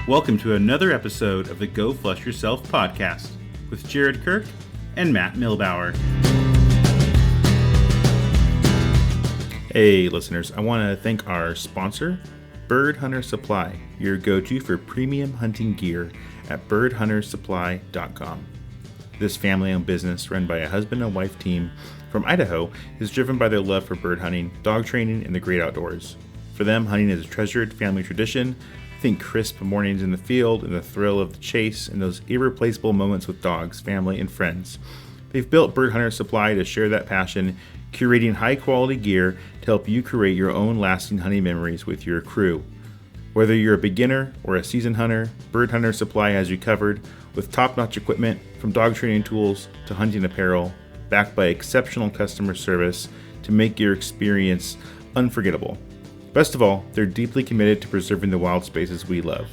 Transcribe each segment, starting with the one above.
Welcome to another episode of the Go Flush Yourself podcast with Jared Kirk and Matt Milbauer. Hey listeners, I want to thank our sponsor, Bird Hunter Supply, your go-to for premium hunting gear at birdhuntersupply.com. This family-owned business run by a husband and wife team from Idaho is driven by their love for bird hunting, dog training, and the great outdoors. For them, hunting is a treasured family tradition. Think crisp mornings in the field and the thrill of the chase and those irreplaceable moments with dogs, family, and friends. They've built Bird Hunter Supply to share that passion, curating high-quality gear to help you create your own lasting hunting memories with your crew. Whether you're a beginner or a seasoned hunter, Bird Hunter Supply has you covered with top-notch equipment from dog training tools to hunting apparel, backed by exceptional customer service to make your experience unforgettable. Best of all, they're deeply committed to preserving the wild spaces we love.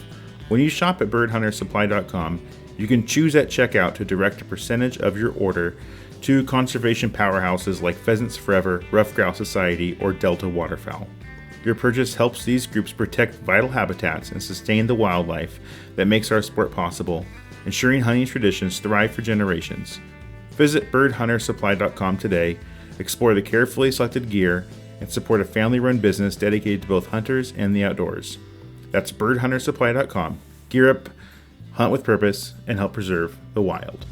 When you shop at birdhuntersupply.com, you can choose at checkout to direct a percentage of your order to conservation powerhouses like Pheasants Forever, Rough Grouse Society, or Delta Waterfowl. Your purchase helps these groups protect vital habitats and sustain the wildlife that makes our sport possible, ensuring hunting traditions thrive for generations. Visit birdhuntersupply.com today, explore the carefully selected gear, and support a family-run business dedicated to both hunters and the outdoors. That's birdhuntersupply.com. Gear up, hunt with purpose, and help preserve the wild.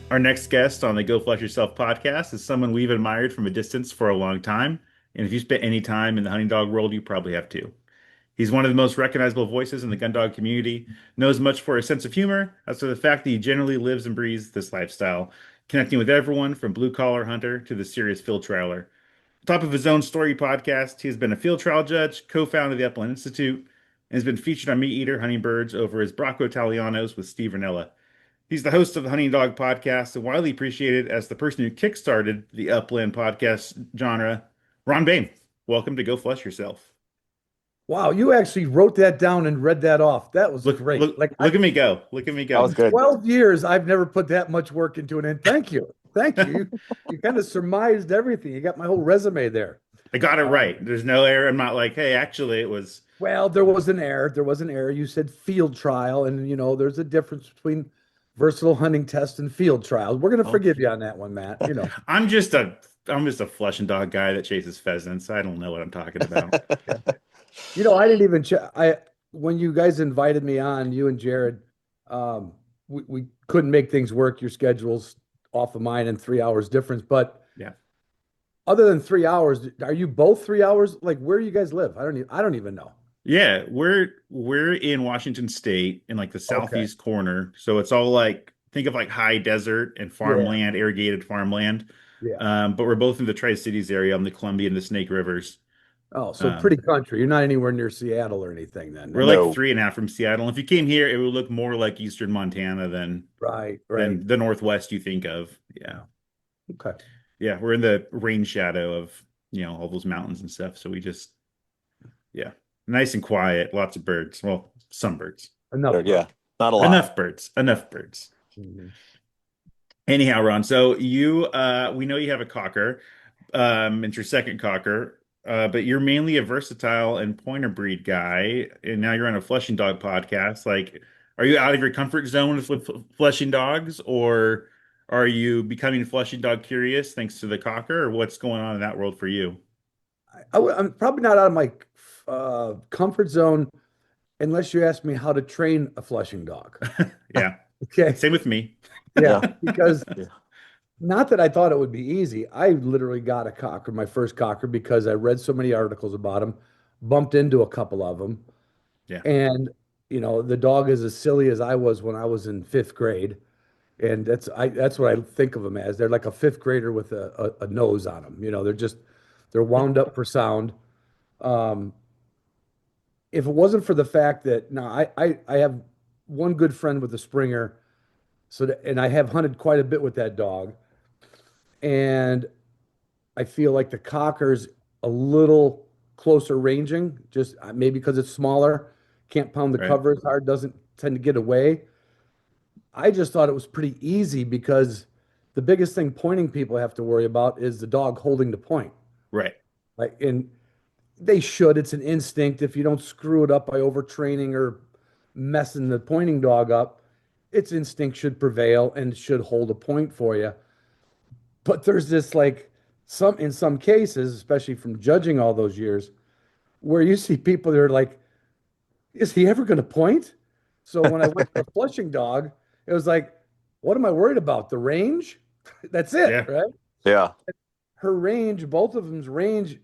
Our next guest on the Go Flush Yourself podcast is someone we've admired from a distance for a long time. And if you spent any time in the hunting dog world, you probably have too. He's one of the most recognizable voices in the gun dog community, knows much for his sense of humor, as to the fact that he generally lives and breathes this lifestyle, connecting with everyone from blue-collar hunter to the serious field trialer. Top of his own story podcast, he has been a field trial judge, co-founder of the Upland Institute, and has been featured on Meat Eater hunting birds over his Bracco Italianos with Steve Ranella. He's the host of the Hunting Dog podcast and widely appreciated as the person who kickstarted the Upland podcast genre. Ron Boehme, welcome to Go Flush Yourself. Wow, you actually wrote that down and read that off. That was great. Look at me go. Look at me go. That was good. 12 years, I've never put that much work into it. And thank you. Thank you. You kind of surmised everything. You got my whole resume there. I got it right. There's no error. I'm not like, hey, actually it was. Well, there was an error. There was an error. You said field trial. And, there's a difference between versatile hunting test and field trials. We're going to forgive you on that one, Matt. I'm just a flush and dog guy that chases pheasants. I don't know what I'm talking about. I didn't even when you guys invited me on, you and Jared, we couldn't make things work. Your schedule's off of mine and 3 hours difference. But yeah, other than 3 hours, are you both 3 hours? Like, where do you guys live? I don't even know. Yeah, we're in Washington State in like the southeast corner. So it's all like, think of like high desert and farmland, irrigated farmland. Yeah. But we're both in the Tri-Cities area on the Columbia and the Snake Rivers. Oh, so pretty country. You're not anywhere near Seattle or anything then. We're like 3.5 from Seattle. If you came here, it would look more like Eastern Montana than the Northwest you think of. Yeah. Okay. Yeah, we're in the rain shadow of, all those mountains and stuff. So we just, nice and quiet, lots of birds. Well, some birds. Enough. Yeah, not a lot. Enough birds. Mm-hmm. Anyhow, Ron, so we know you have a cocker. It's your second cocker. But you're mainly a versatile and pointer breed guy, and now you're on a flushing dog podcast. Like, are you out of your comfort zone with flushing dogs, or are you becoming flushing dog curious thanks to the cocker, or what's going on in that world for you? I'm probably not out of my comfort zone unless you ask me how to train a flushing dog. Yeah. Okay. Same with me. Yeah, because not that I thought it would be easy. I literally got a cocker, my first cocker, because I read so many articles about him, bumped into a couple of them. Yeah. And, the dog is as silly as I was when I was in fifth grade. And that's what I think of them as. They're like a fifth grader with a nose on them. They're wound up for sound. If it wasn't for the fact that I have one good friend with a Springer, and I have hunted quite a bit with that dog. And I feel like the cocker's a little closer ranging, just maybe because it's smaller, can't pound the cover as hard, doesn't tend to get away. I just thought it was pretty easy because the biggest thing pointing people have to worry about is the dog holding the point. Right. Like, and they should. It's an instinct. If you don't screw it up by overtraining or messing the pointing dog up, its instinct should prevail and should hold a point for you. But there's this like some in some cases, especially from judging all those years, where you see people that are like, is he ever going to point? So when I went to the flushing dog, it was like, what am I worried about? The range? That's it, Yeah. right? Yeah. Her range, both of them's range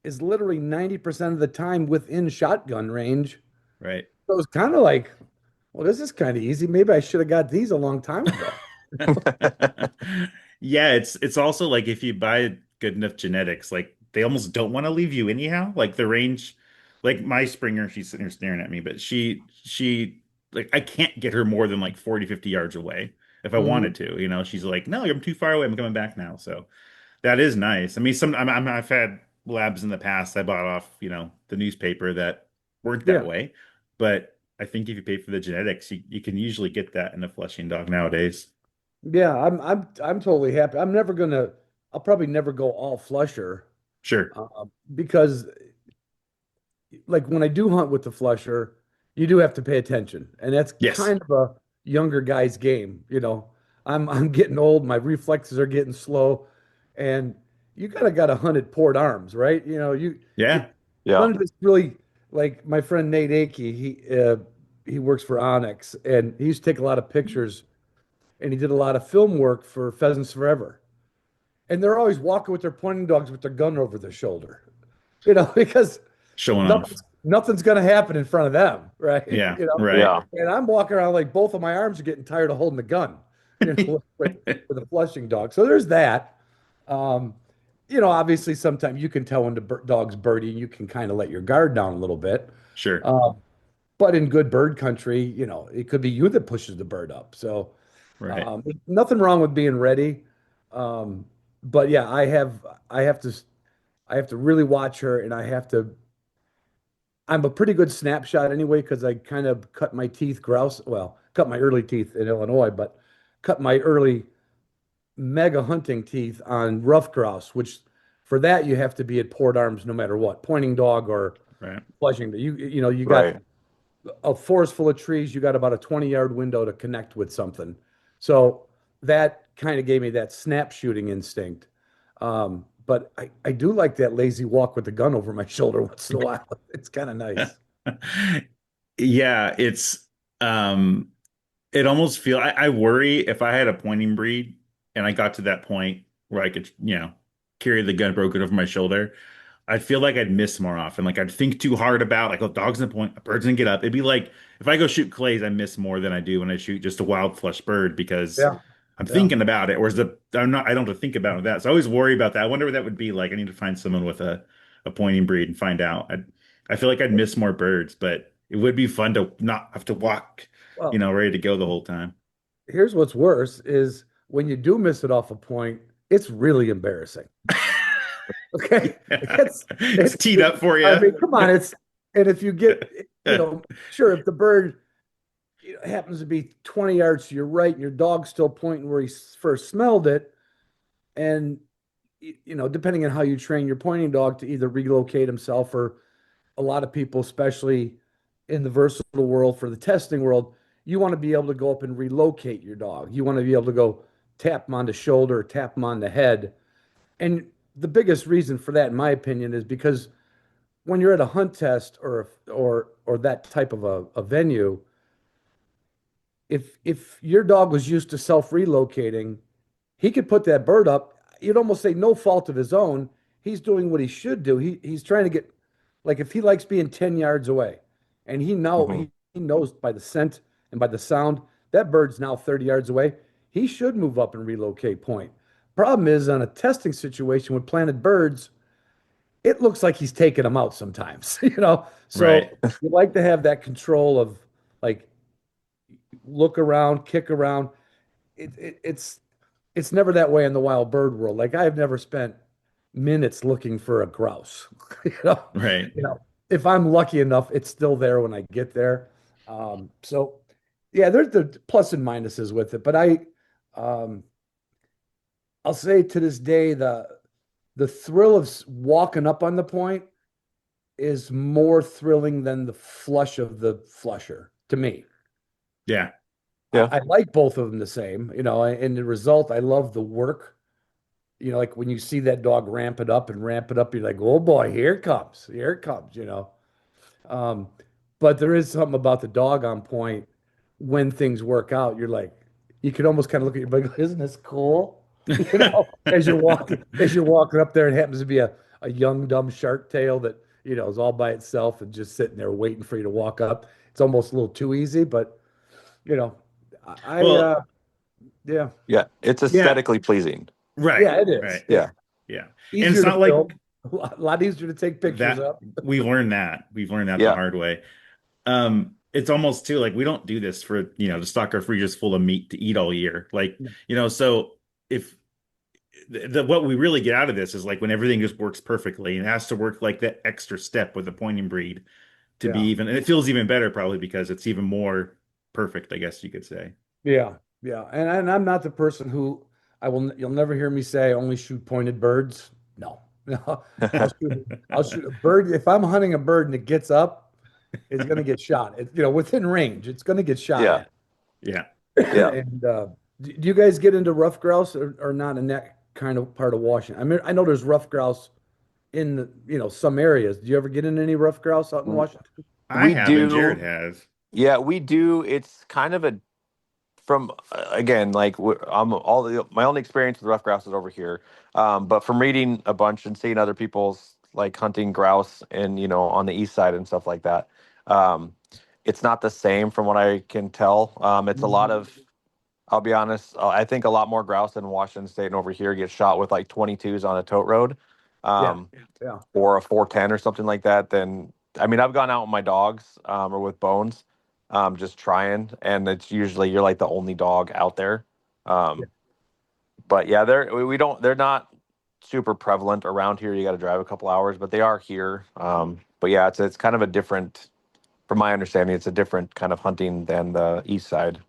is literally 90% of the time within shotgun range. Right. So it was kind of like, well, this is kind of easy. Maybe I should have got these a long time ago. Yeah, it's also like if you buy good enough genetics, like they almost don't want to leave you anyhow. Like the range, like my Springer, she's sitting here staring at me, but she like I can't get her more than like 40, 50 yards away if I Mhm. wanted to. She's like, no, I'm too far away. I'm coming back now. So that is nice. I mean, I've had labs in the past I bought off, the newspaper that weren't that Yeah. way. But I think if you pay for the genetics, you can usually get that in a flushing dog nowadays. Yeah, I'm totally happy. I'll probably never go all flusher Sure. because like when I do hunt with the flusher, you do have to pay attention, and that's Yes. kind of a younger guy's game. I'm getting old, my reflexes are getting slow, and you gotta hunt at port arms, right? You Yeah. Yeah. none of this really like my friend Nate Akey, he works for Onyx, and he used to take a lot of pictures, and he did a lot of film work for Pheasants Forever, and they're always walking with their pointing dogs with their gun over their shoulder, because Showing off. nothing's going to happen in front of them, right? Yeah. Right. Yeah. And I'm walking around like both of my arms are getting tired of holding the gun, with a flushing dog. So there's that. Um, Obviously sometimes you can tell when the dog's birdie and you can kind of let your guard down a little bit. Sure. Um, but in good bird country, it could be you that pushes the bird up. So Right. nothing wrong with being ready. But yeah, I have to I have to really watch her, and I'm a pretty good snapshot anyway because I kind of cut my teeth grouse. Well, cut my early teeth in Illinois, but cut my early mega hunting teeth on rough grouse, which for that you have to be at port arms no matter what, pointing dog or Right. flushing. You got Right. a forest full of trees. You got about a 20-yard window to connect with something. So that kind of gave me that snap shooting instinct. But I do like that lazy walk with the gun over my shoulder once in a while. It's kind of nice. Yeah, um it almost I worry if I had a pointing breed and I got to that point where I could, carry the gun broken over my shoulder. I feel like I'd miss more often. Like I'd think too hard about like, oh, dog's in the point, a bird's gonna get up. It'd be like if I go shoot clays, I miss more than I do when I shoot just a wild flush bird because Yeah. I'm Yeah. thinking about it. Whereas I don't have to think about that. So I always worry about that. I wonder what that would be like. I need to find someone with a pointing breed and find out. I feel like I'd miss more birds, but it would be fun to not have to walk, Well, ready to go the whole time. here's what's worse is when you do miss it off a point, it's really embarrassing. Okay. Yeah. It's It's it's teed up for I you. mean, come on, and if you get, sure, if the bird happens to be 20 yards to your right and your dog's still pointing where he first smelled it, and depending on how you train your pointing dog to either relocate himself or a lot of people, especially in the versatile world for the testing world, you want to be able to go up and relocate your dog. You want to be able to go tap him on the shoulder, tap him on the head. And the biggest reason for that, in my opinion, is because when you're at a hunt test or that type of a venue, if your dog was used to self-relocating, he could put that bird up. You'd almost say no fault of his own. He's doing what he should do. He's trying to get, like, if he likes being 10 yards away and Hmm. he knows by the scent and by the sound that bird's now 30 yards away, he should move up and relocate point. Problem is on a testing situation with planted birds, it looks like he's taking them out sometimes, Right. So you like to have that control of like look around, kick around. It's never that way in the wild bird world. Like I've never spent minutes looking for a grouse. You know, Right. if I'm lucky enough, it's still there when I get there. So yeah, there's the plus and minuses with it, but um, I'll say to this day, the thrill of walking up on the point is more thrilling than the flush of the flusher to me. Yeah. Yeah. I like both of them the same, and the result, I love the work. Like when you see that dog ramp it up and ramp it up, you're like, oh boy, here it comes. Um, but there is something about the dog on point when things work out. You're like, you can almost kind of look at your like, isn't this cool? As you're walking up there, it happens to be a young, dumb shark tail that, is all by itself and just sitting there waiting for you to walk up. It's almost a little too easy, but you know, Well, yeah, Yeah. It's yeah, aesthetically pleasing. right, yeah, it is. right. Yeah. Yeah. Yeah. And it's Easier to not like film, a lot easier to take pictures that of. we've learned that. We've learned that the Yeah. hard way. It's almost too like we don't do this for, to stock our freezers full of meat to eat all year. Like, so if what we really get out of this is like when everything just works perfectly and it has to work like that extra step with the pointing breed to be Yeah. even, and it feels even better probably because it's even more perfect, I guess you could say. Yeah. Yeah. And I'm not the person who you'll never hear me say I only shoot pointed birds. No. No. I'll shoot a bird. If I'm hunting a bird and it gets up, it's going to get shot. Within range, it's going to get shot Yeah. at. Yeah. Yeah. And do you guys get into rough grouse or not in that kind of part of Washington? I mean, I know there's rough grouse in some areas. Do you ever get in any rough grouse out in Washington? I We haven't. Jared do. has. Yeah, we do. It's kind of a from again, like I'm my only experience with rough grouse is over here. But from reading a bunch and seeing other people's like hunting grouse and on the east side and stuff like that, um, it's not the same from what I can tell. It's a lot Mhm. of, I'll be honest, I think a lot more grouse in Washington State and over here get shot with like 22s on a tote road, Yeah. um, Yeah. or a 410 or something like that. Then I mean, I've gone out with my dogs or with Bones, just trying, and it's usually you're like the only dog out there. Yeah. Um, but yeah, we don't they're not super prevalent around here. You got to drive a couple hours, but they are here. But yeah, it's kind of a different, from my understanding, it's a different kind of hunting than the east side.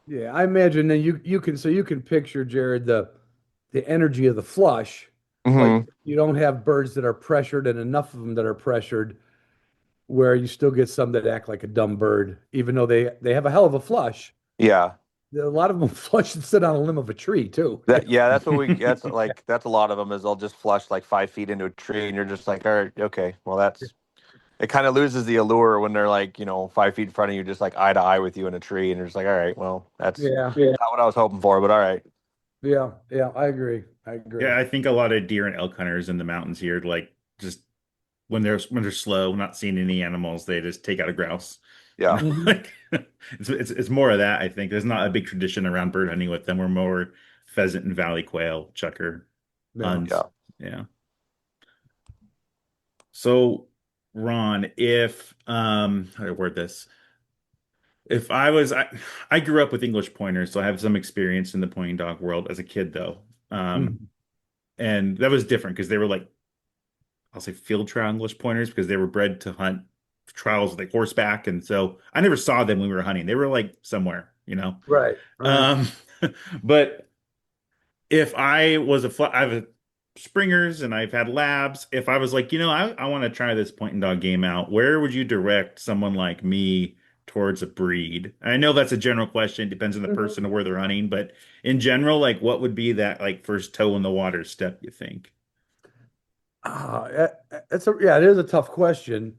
Yeah, I imagine that you can picture, Jared, the energy of the flush, but Hmm. you don't have birds that are pressured and enough of them that are pressured where you still get some that act like a dumb bird, even though they have a hell of a flush. Yeah. A lot of them flush and sit on a limb of a tree too. Yeah, that's what we that's a lot of them is they'll just flush like 5 feet into a tree and you're just like, all right, okay, well that's it kind of loses the allure when they're like 5 feet in front of you, just like eye to eye with you in a tree, and you're just like, all right, well that's Yeah, not what I was hoping for, but all right. yeah, yeah. I agree. I agree. Yeah, I think a lot of deer and elk hunters in the mountains here, like just when they're slow, not seeing any animals, they just take out a grouse. Yeah. Mhm. Like it's more of that, I think. There's not a big tradition around bird hunting with them. We're more pheasant and valley quail, chucker Yeah. hunts. Yeah. Yeah. So, Ron, if how do I word this? If I grew up with English pointers, so I have some experience in the pointing dog world as a kid though. Um, Mhm. and that was different because they were like I'll say field trial English pointers because they were bred to hunt trials with like horseback, and so I never saw them when we were hunting. They were like somewhere. Right. Right. Um, but if I have a Springers and I've had labs. If I was like, I want to try this point and dog game out, where would you direct someone like me towards a breed? I know that's a general question, depends on the Mhm. person or where they're hunting, but in general, like what would be that like first toe in the water step, you think? It is a tough question.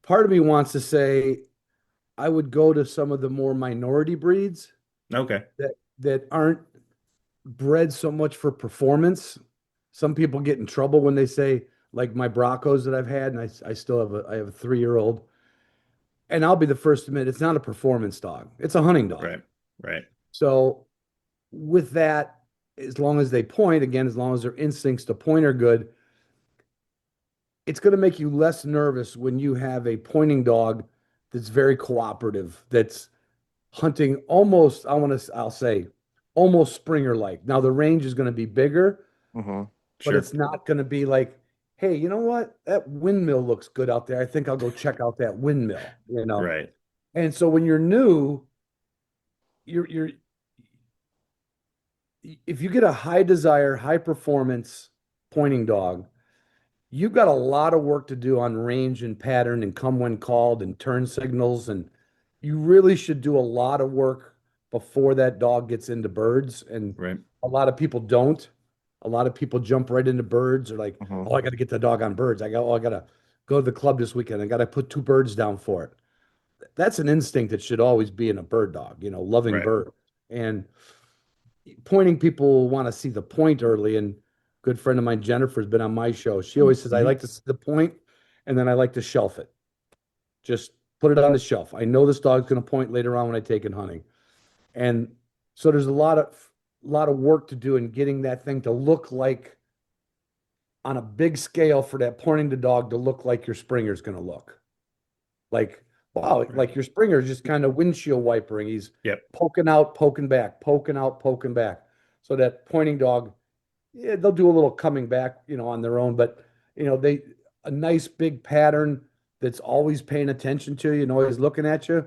Part of me wants to say I would go to some of the more minority breeds Okay. that aren't bred so much for performance. Some people get in trouble when they say, like my Broncos that I've had, and I still have a 3-year-old, and I'll be the first to admit it's not a performance dog; it's a hunting dog. Right. Right. So with that, as long as they point, again, as long as their instincts to point are good, it's going to make you less nervous when you have a pointing dog that's very cooperative, that's hunting almost, I'll say, almost Springer like. Now the range is going to be bigger, Hmm. but Sure. it's not going to be like, hey, you know what? That windmill looks good out there. I think I'll go check out that windmill. Right. And so when you're new, you're if you get a high desire, high performance pointing dog, you've got a lot of work to do on range and pattern and come when called and turn signals. And you really should do a lot of work before that dog gets into birds. And Right. a lot of people don't. A lot of people jump right into birds or like, Hmm. oh, I got to get the dog on birds. I got to go to the club this weekend. I got to put two birds down for it. That's an instinct that should always be in a bird dog, loving Right. bird. And pointing people want to see the point early. And a good friend of mine, Jennifer's been on my show. She always says, I Mhm. like to see the point and then I like to shelf it. Just put it on the shelf. I know this dog's going to point later on when I take it hunting. And so there's a lot of work to do in getting that thing to look like on a big scale for that pointing the dog to look like your Springer's going to look. Like, wow, Right. like your Springer's just kind of windshield wipering. He's Yep. poking out, poking back, poking out, poking back. So that pointing dog, yeah, they'll do a little coming back, on their own, but they a nice big pattern that's always paying attention to you and always looking at you.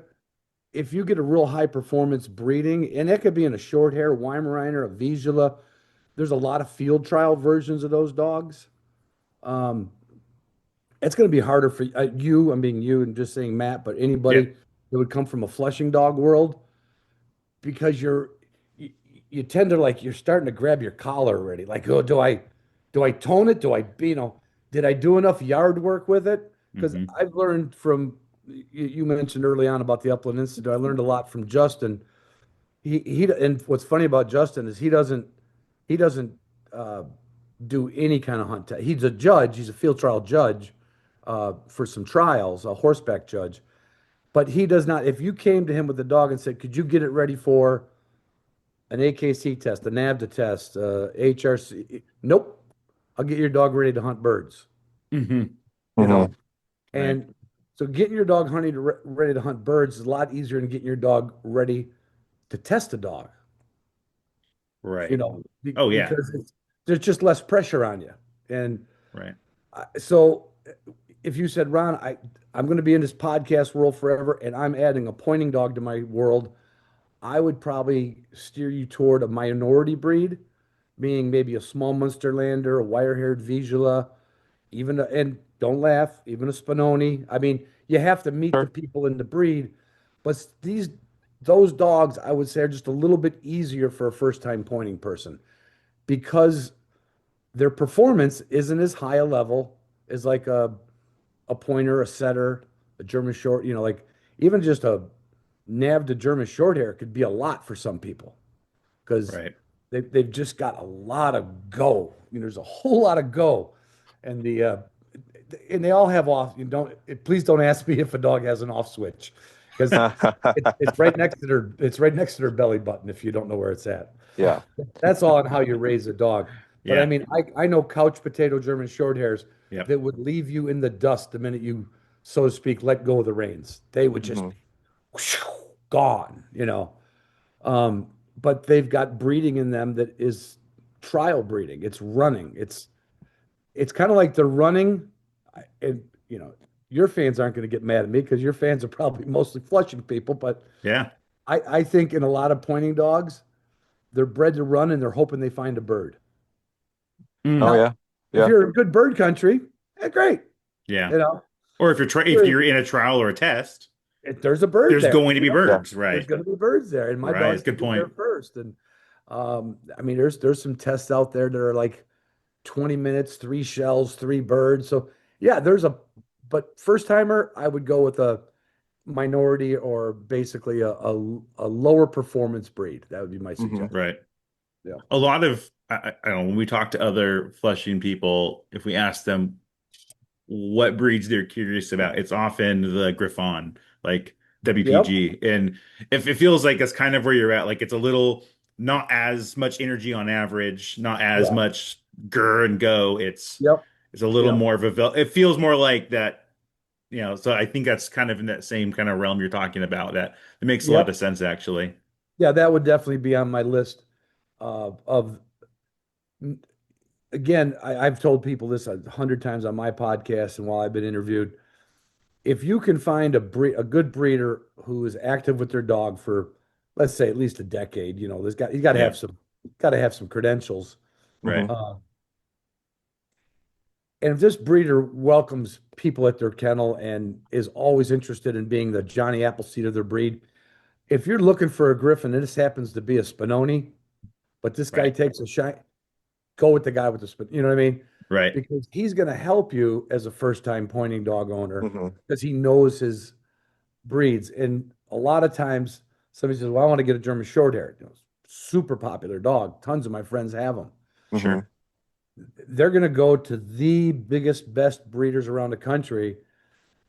If you get a real high performance breeding, and it could be in a short hair, Weimaraner, a Vizsla, there's a lot of field trial versions of those dogs. Um, it's going to be harder for you. I'm being you and just saying Matt, but anybody Yep. that would come from a Flushing dog world because you, you tend to like you're starting to grab your collar already. Like, oh, do I tone it? Did I do enough yard work with it? Because Hmm. I've learned from you mentioned early on about the Upland Institute. I learned a lot from Justin. And what's funny about Justin is he doesn't uh, do any kind of hunt. He's a judge. He's a field trial judge for some trials, a horseback judge. But he does not. If you came to him with a dog and said, "Could you get it ready for an AKC test, a NAVDA test, HRC?" Nope. I'll get your dog ready to hunt birds. Hmm. You Hmm. know, Right. and so getting your dog ready to hunt birds is a lot easier than getting your dog ready to test a dog. Right. Oh yeah. Because there's just less pressure on you. And Right. so if you said, Ron, I'm going to be in this podcast world forever, and I'm adding a pointing dog to my world, I would probably steer you toward a minority breed, meaning maybe a small Munsterlander, a wire-haired Vizsla, and don't laugh, even a Spinoni. I mean, you have to meet the Sure. people in the breed, but those dogs, I would say, are just a little bit easier for a first-time pointing person because their performance isn't as high a level as like a pointer, a setter, a German short, like even just a nav to German short hair could be a lot for some people because Right. they've just got a lot of go. There's a whole lot of go. And and they all have off. You don't please don't ask me if a dog has an off switch because it's right next to their belly button if you don't know where it's at. Yeah. That's all on how you raise a dog. But I Yeah. mean, I know couch potato German short hairs Yep. that would leave you in the dust the minute you, so to speak, let go of the reins. They would just Hmm. be whoosh, gone. Um, but they've got breeding in them that is trial breeding. It's running. It's kind of like they're running, and your fans aren't going to get mad at me because your fans are probably mostly Flushing people. But Yeah. I think in a lot of pointing dogs, they're bred to run and they're hoping they find a bird. Oh Mm. Now, yeah. if Yeah. you're in good bird country, great. Yeah. You know, Or if Sure, you're in a trial or a test, if there's a bird there's there. going to be Yeah. birds. There's Right. going to be birds there, and my Right. It's dogs a can good get there point. first. And I mean, there's some tests out there that are like 20 minutes, three shells, three birds. So yeah, but first timer, I would go with a minority or basically a lower performance breed. That would be my Hmm. suggestion. Right. Yeah. A lot of I don't know when we talk to other Flushing people, if we ask them what breeds they're curious about, it's often the Griffon, like Yep. WPG. And if it feels like that's kind of where you're at, like it's a little not as much energy on average, not as Yeah. much grr and go. Yep. It's a little Yep. more of a it feels more like that, so I think that's kind of in that same kind of realm you're talking about. That it makes a lot of Yep. sense actually. Yeah, that would definitely be on my list of again, I've told people this 100 times on my podcast and while I've been interviewed. If you can find a good breeder who is active with their dog for, let's say, at least a decade, he's got to Yeah. have some. got to have some credentials. Right. Uh, and if this breeder welcomes people at their kennel and is always interested in being the Johnny Appleseed of their breed, if you're looking for a Griffin and this happens to be a Spinoni, but this guy Right. takes a shine, go with the guy with the spin. You know what I mean? Right. Because he's going to help you as a first-time pointing dog owner Hmm. because he knows his breeds. And a lot of times somebody says, "Well, I want to get a German Shorthair." Super popular dog. Tons of my friends have them. Hmm. Sure. They're going to go to the biggest, best breeders around the country.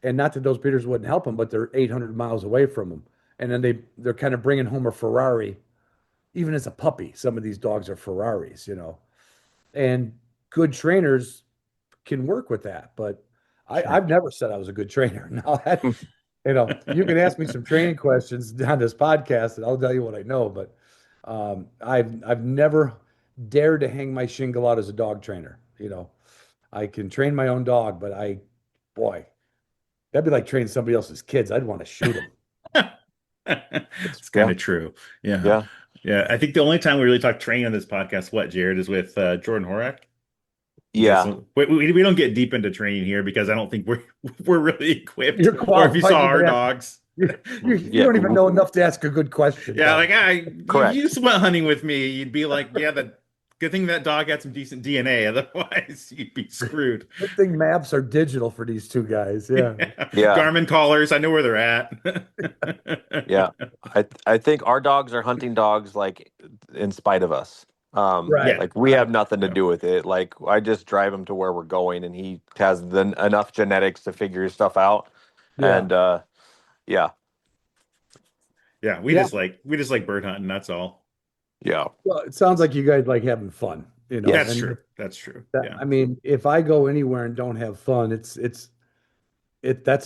And not that those breeders wouldn't help them, but they're 800 miles away from them. And then they're kind of bringing home a Ferrari. Even as a puppy, some of these dogs are Ferraris. And good trainers can work with that. But Sure. I've never said I was a good trainer. Now you can ask me some training questions on this podcast, and I'll tell you what I know. But I've never dared to hang my shingle out as a dog trainer. I can train my own dog, but boy, that'd be like training somebody else's kids. I'd want to shoot them. It's kind of true. Yeah. Yeah. Yeah. I think the only time we really talk training on this podcast, what, Jared, is with Jordan Horak. Because Yeah. we don't get deep into training here because I don't think we're really equipped. You're Or if you qualified saw to our ask. dogs. You don't even know enough to ask a good question. Yeah, Tom. like Correct. you just went hunting with me, you'd be like, yeah, that good thing that dog had some decent DNA, otherwise you'd be screwed. Good thing maps are digital for these two guys. Yeah. Yeah. Garmin collars, I know where they're at. Yeah. I think our dogs are hunting dogs like in spite of us. Right. Yeah. Like we have nothing to Yeah. do with it. Like I just drive him to where we're going, and he has enough genetics to figure his stuff out. Yeah. And yeah, Yeah, Yeah. we just like bird hunting, that's all. yeah, Well, it sounds like you guys like having fun, Yes. That's and true. That's true. Yeah. I mean, if I go anywhere and don't have fun, that's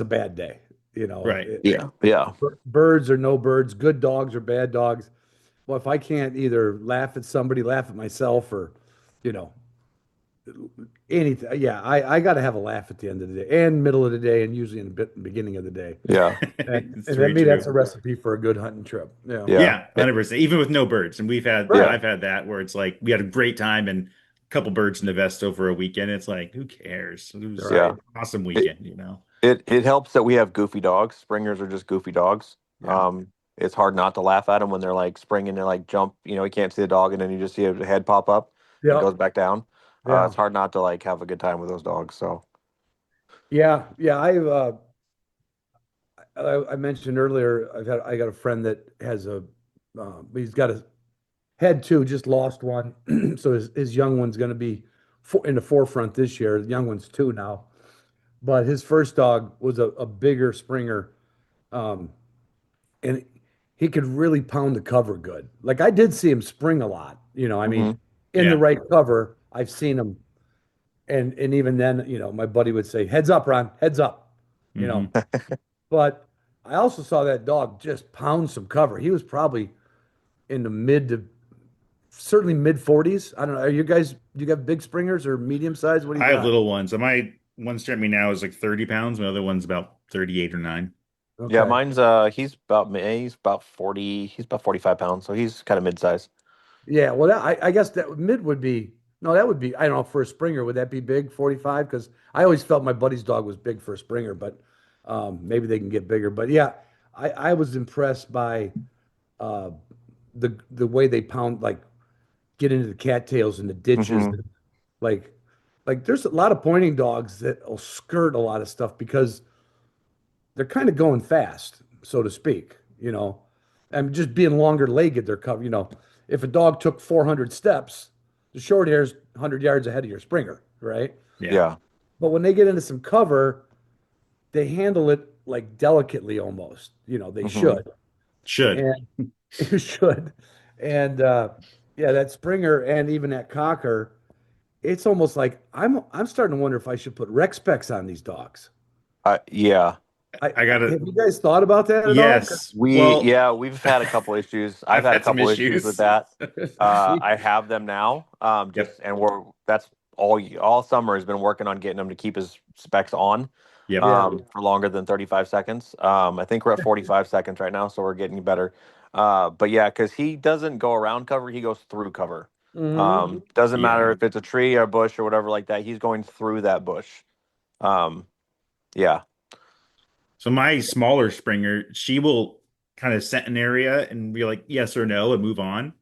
a bad day. Right. yeah, yeah, Birds or no birds, good dogs or bad dogs. Well, if I can't either laugh at somebody, laugh at myself, or you know, anything, yeah, I got to have a laugh at the end of the day and middle of the day, and usually in the beginning of the day. yeah, It's And to very me, that's a true. recipe for a good hunting trip. Yeah. yeah, Yeah, 100%. Even with no birds. And Right. I've had that where it's like we had a great time and a couple birds in the vest over a weekend. It's like, who cares? It was Right. an awesome It, weekend. it helps that we have goofy dogs. Springers are just goofy dogs. Yeah. It's hard not to laugh at them when they're like springing and like jump. You can't see the dog, and then you just see a head pop up and Yep. goes back down. Yeah. It's hard not to like have a good time with those dogs. So Yeah. Yeah. I mentioned earlier, I got a friend that has he's got a had two, just lost one. So his young one's going to be in the forefront this year. The young one's two now, but his first dog was a bigger Springer, um, and he could really pound the cover good. Like I did see him spring a lot. I mean, mhm. in the Yeah. right cover, I've seen him, and even then, my buddy would say, "Heads up, Ron, heads up," you know. Hmm. But I also saw that dog just pound some cover. He was probably in the certainly mid 40s. I don't know. Do you have big springers or medium size? What do you I have got? little ones. My one strap me now is like 30 pounds. My other one's about 38 or 9. Yeah, Okay. mine's he's about 40, he's about 45 pounds, so he's kind of mid-size. Yeah. Well, I guess that mid would be, no, that would be, I don't know, for a Springer, would that be big, 45? Because I always felt my buddy's dog was big for a Springer, but maybe they can get bigger. But yeah, I was impressed by uh, the way they pound, like get into the cattails and the ditches. Hmm. Like, there's a lot of pointing dogs that will skirt a lot of stuff because they're kind of going fast, so to speak. And just being longer legged, they're cover. If a dog took 400 steps, the short hair's 100 yards ahead of your Springer, right? Yeah. Yeah. But when they get into some cover, they handle it like delicately almost. They Hmm. should. Should. And you should. And yeah, that Springer and even that Cocker, it's almost like I'm starting to wonder if I should put rec specs on these dogs. Yeah. I got Have to, you guys thought about that at all? yes. Well, We've had a couple issues. I've I've had a had some couple issues with issues. that. See? I have them now. Yep. And that's all summer has been working on getting him to keep his specs on, Yep. Yeah. for longer than 35 seconds. I think we're at 45 seconds right now, so we're getting better. But yeah, because he doesn't go around cover, he goes through cover. Doesn't matter Yeah. if it's a tree or a bush or whatever like that. He's going through that bush. Um, yeah. So my smaller Springer, she will kind of set an area and be like yes or no and move on.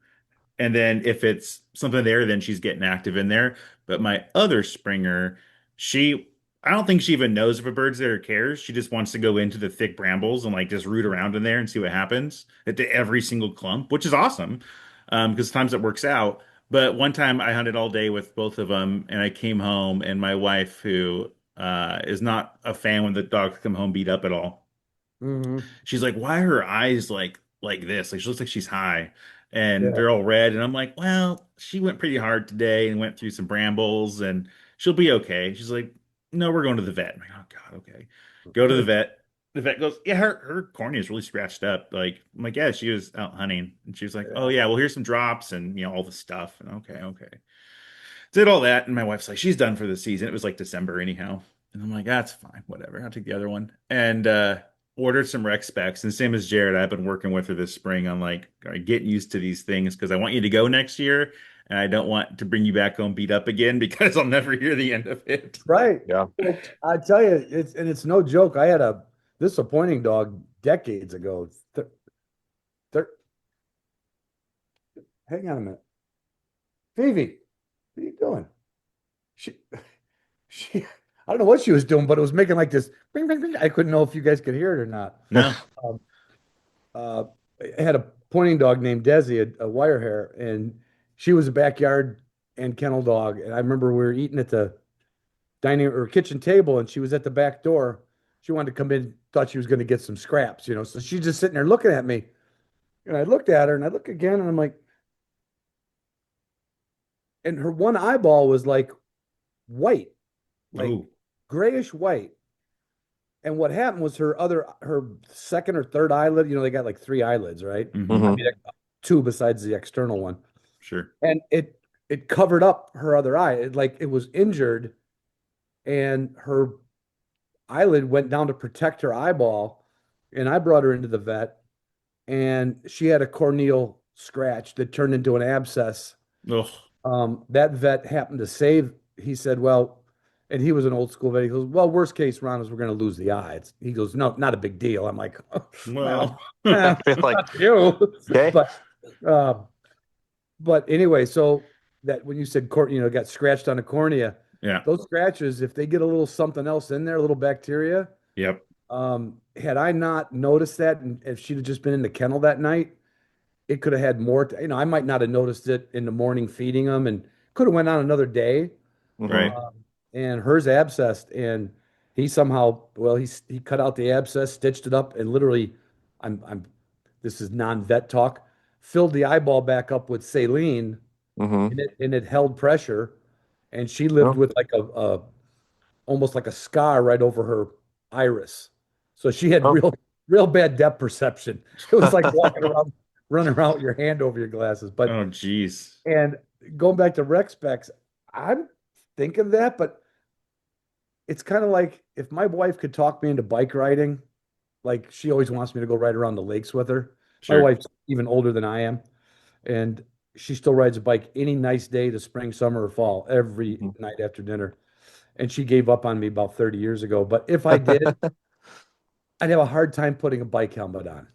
And then if it's something there, then she's getting active in there. But my other Springer, she, I don't think she even knows if a bird's there or cares. She just wants to go into the thick brambles and like just root around in there and see what happens at every single clump, which is awesome. Because sometimes it works out. But one time I hunted all day with both of them and I came home and my wife, who is not a fan when the dogs come home beat up at all, Mm-hmm. she's like, why are her eyes like this? Like she looks like she's high and Yeah. they're all red. And I'm like, well, she went pretty hard today and went through some brambles and she'll be okay. She's like, no, we're going to the vet. I'm like, oh God, okay. Go to the vet. The vet goes, yeah, her cornea is really scratched up. Like, I'm like, yeah, she was out hunting. And she was like, oh Yeah. yeah, well, here's some drops and all the stuff. And okay, okay. Did all that, and my wife's like, she's done for the season. It was like December anyhow. And I'm like, that's fine, whatever. I'll take the other one. And ordered some rec specs. And same as Jared, I've been working with her this spring on like, all right, getting used to these things because I want you to go next year. And I don't want to bring you back home beat up again because I'll never hear the end of it. Right. Yeah. Well, I tell you, it's no joke. I had a disappointing dog decades ago. Thir Hang on a minute. Phoebe, what are you doing? She, she, I don't know what she was doing, but it was making like this. Bing, bing, bing. I couldn't know if you guys could hear it or not. No. Um, uh, I had a pointing dog named Desi, a wire hair, and she was a backyard and kennel dog. And I remember we were eating at the dining or kitchen table, and she was at the back door. She wanted to come in, thought she was going to get some scraps, you know. So she's just sitting there looking at me, and I looked at her, and I look again, and I'm like, and her one eyeball was like white, like Oh. grayish white. And what happened was her second or third eyelid, you know, they got like three eyelids, right? I Hmm. Hmm. mean, two besides the external one. Sure. And it covered up her other eye. It was injured and her eyelid went down to protect her eyeball. And I brought her into the vet and she had a corneal scratch that turned into an abscess. Oh. That vet happened to save, he said, well, and he was an old school vet. He goes, well, worst case, Ron, is we're going to lose the eye. He goes, no, not a big deal. I'm like, oh, Well. well, not Like, you. okay. But, uh, but anyway, so that when you said, got scratched on the cornea, Yeah. those scratches, if they get a little something else in there, a little bacteria, Yep. had I not noticed that, and if she'd have just been in the kennel that night, it could have had more, I might not have noticed it in the morning feeding them and could have went on another day. Hmm. Right. And hers abscessed and he somehow, well, he cut out the abscess, stitched it up and literally, I'm this is non-vet talk, filled the eyeball back up with saline Hmm. and it held pressure and she lived Oh. with like a almost like a scar right over her iris. So she had Oh. real bad depth perception. It was like walking around, running around with your hand over your glasses. But Oh, geez. and going back to rec specs, I'm thinking that, but it's kind of like if my wife could talk me into bike riding, like she always wants me to go ride around the lakes with her. My Sure. wife's even older than I am, and she still rides a bike any nice day to spring, summer, or fall every Mhm. night after dinner. And she gave up on me about 30 years ago. But if I did, I'd have a hard time putting a bike helmet on.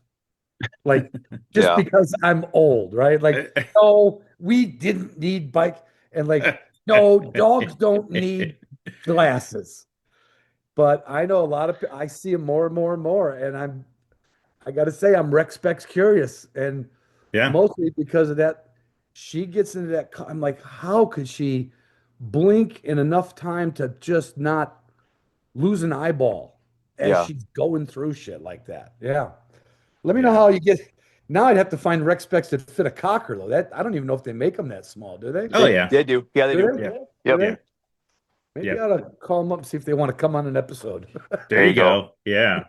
Like just Yeah. because I'm old, right? Like, no, we didn't need bike and like, no, dogs don't need glasses. But I know a lot of I see them more and more and more, and I got to say I'm Rec Specs curious, and Yeah. mostly because of that. She gets into that. I'm like, how could she blink in enough time to just not lose an eyeball as Yeah. she's going through shit like that? Yeah. Let me know Yeah. how you get. Now I'd have to find rec specs that fit a cocker though. That I don't even know if they make them that small. Do they? Oh, They yeah. they do. Yeah, they Do do. they? Yeah. Do Yep. they? Yeah. Maybe Yeah. I ought to call them up and see if they want to come on an episode. There There you you go. go. Yeah.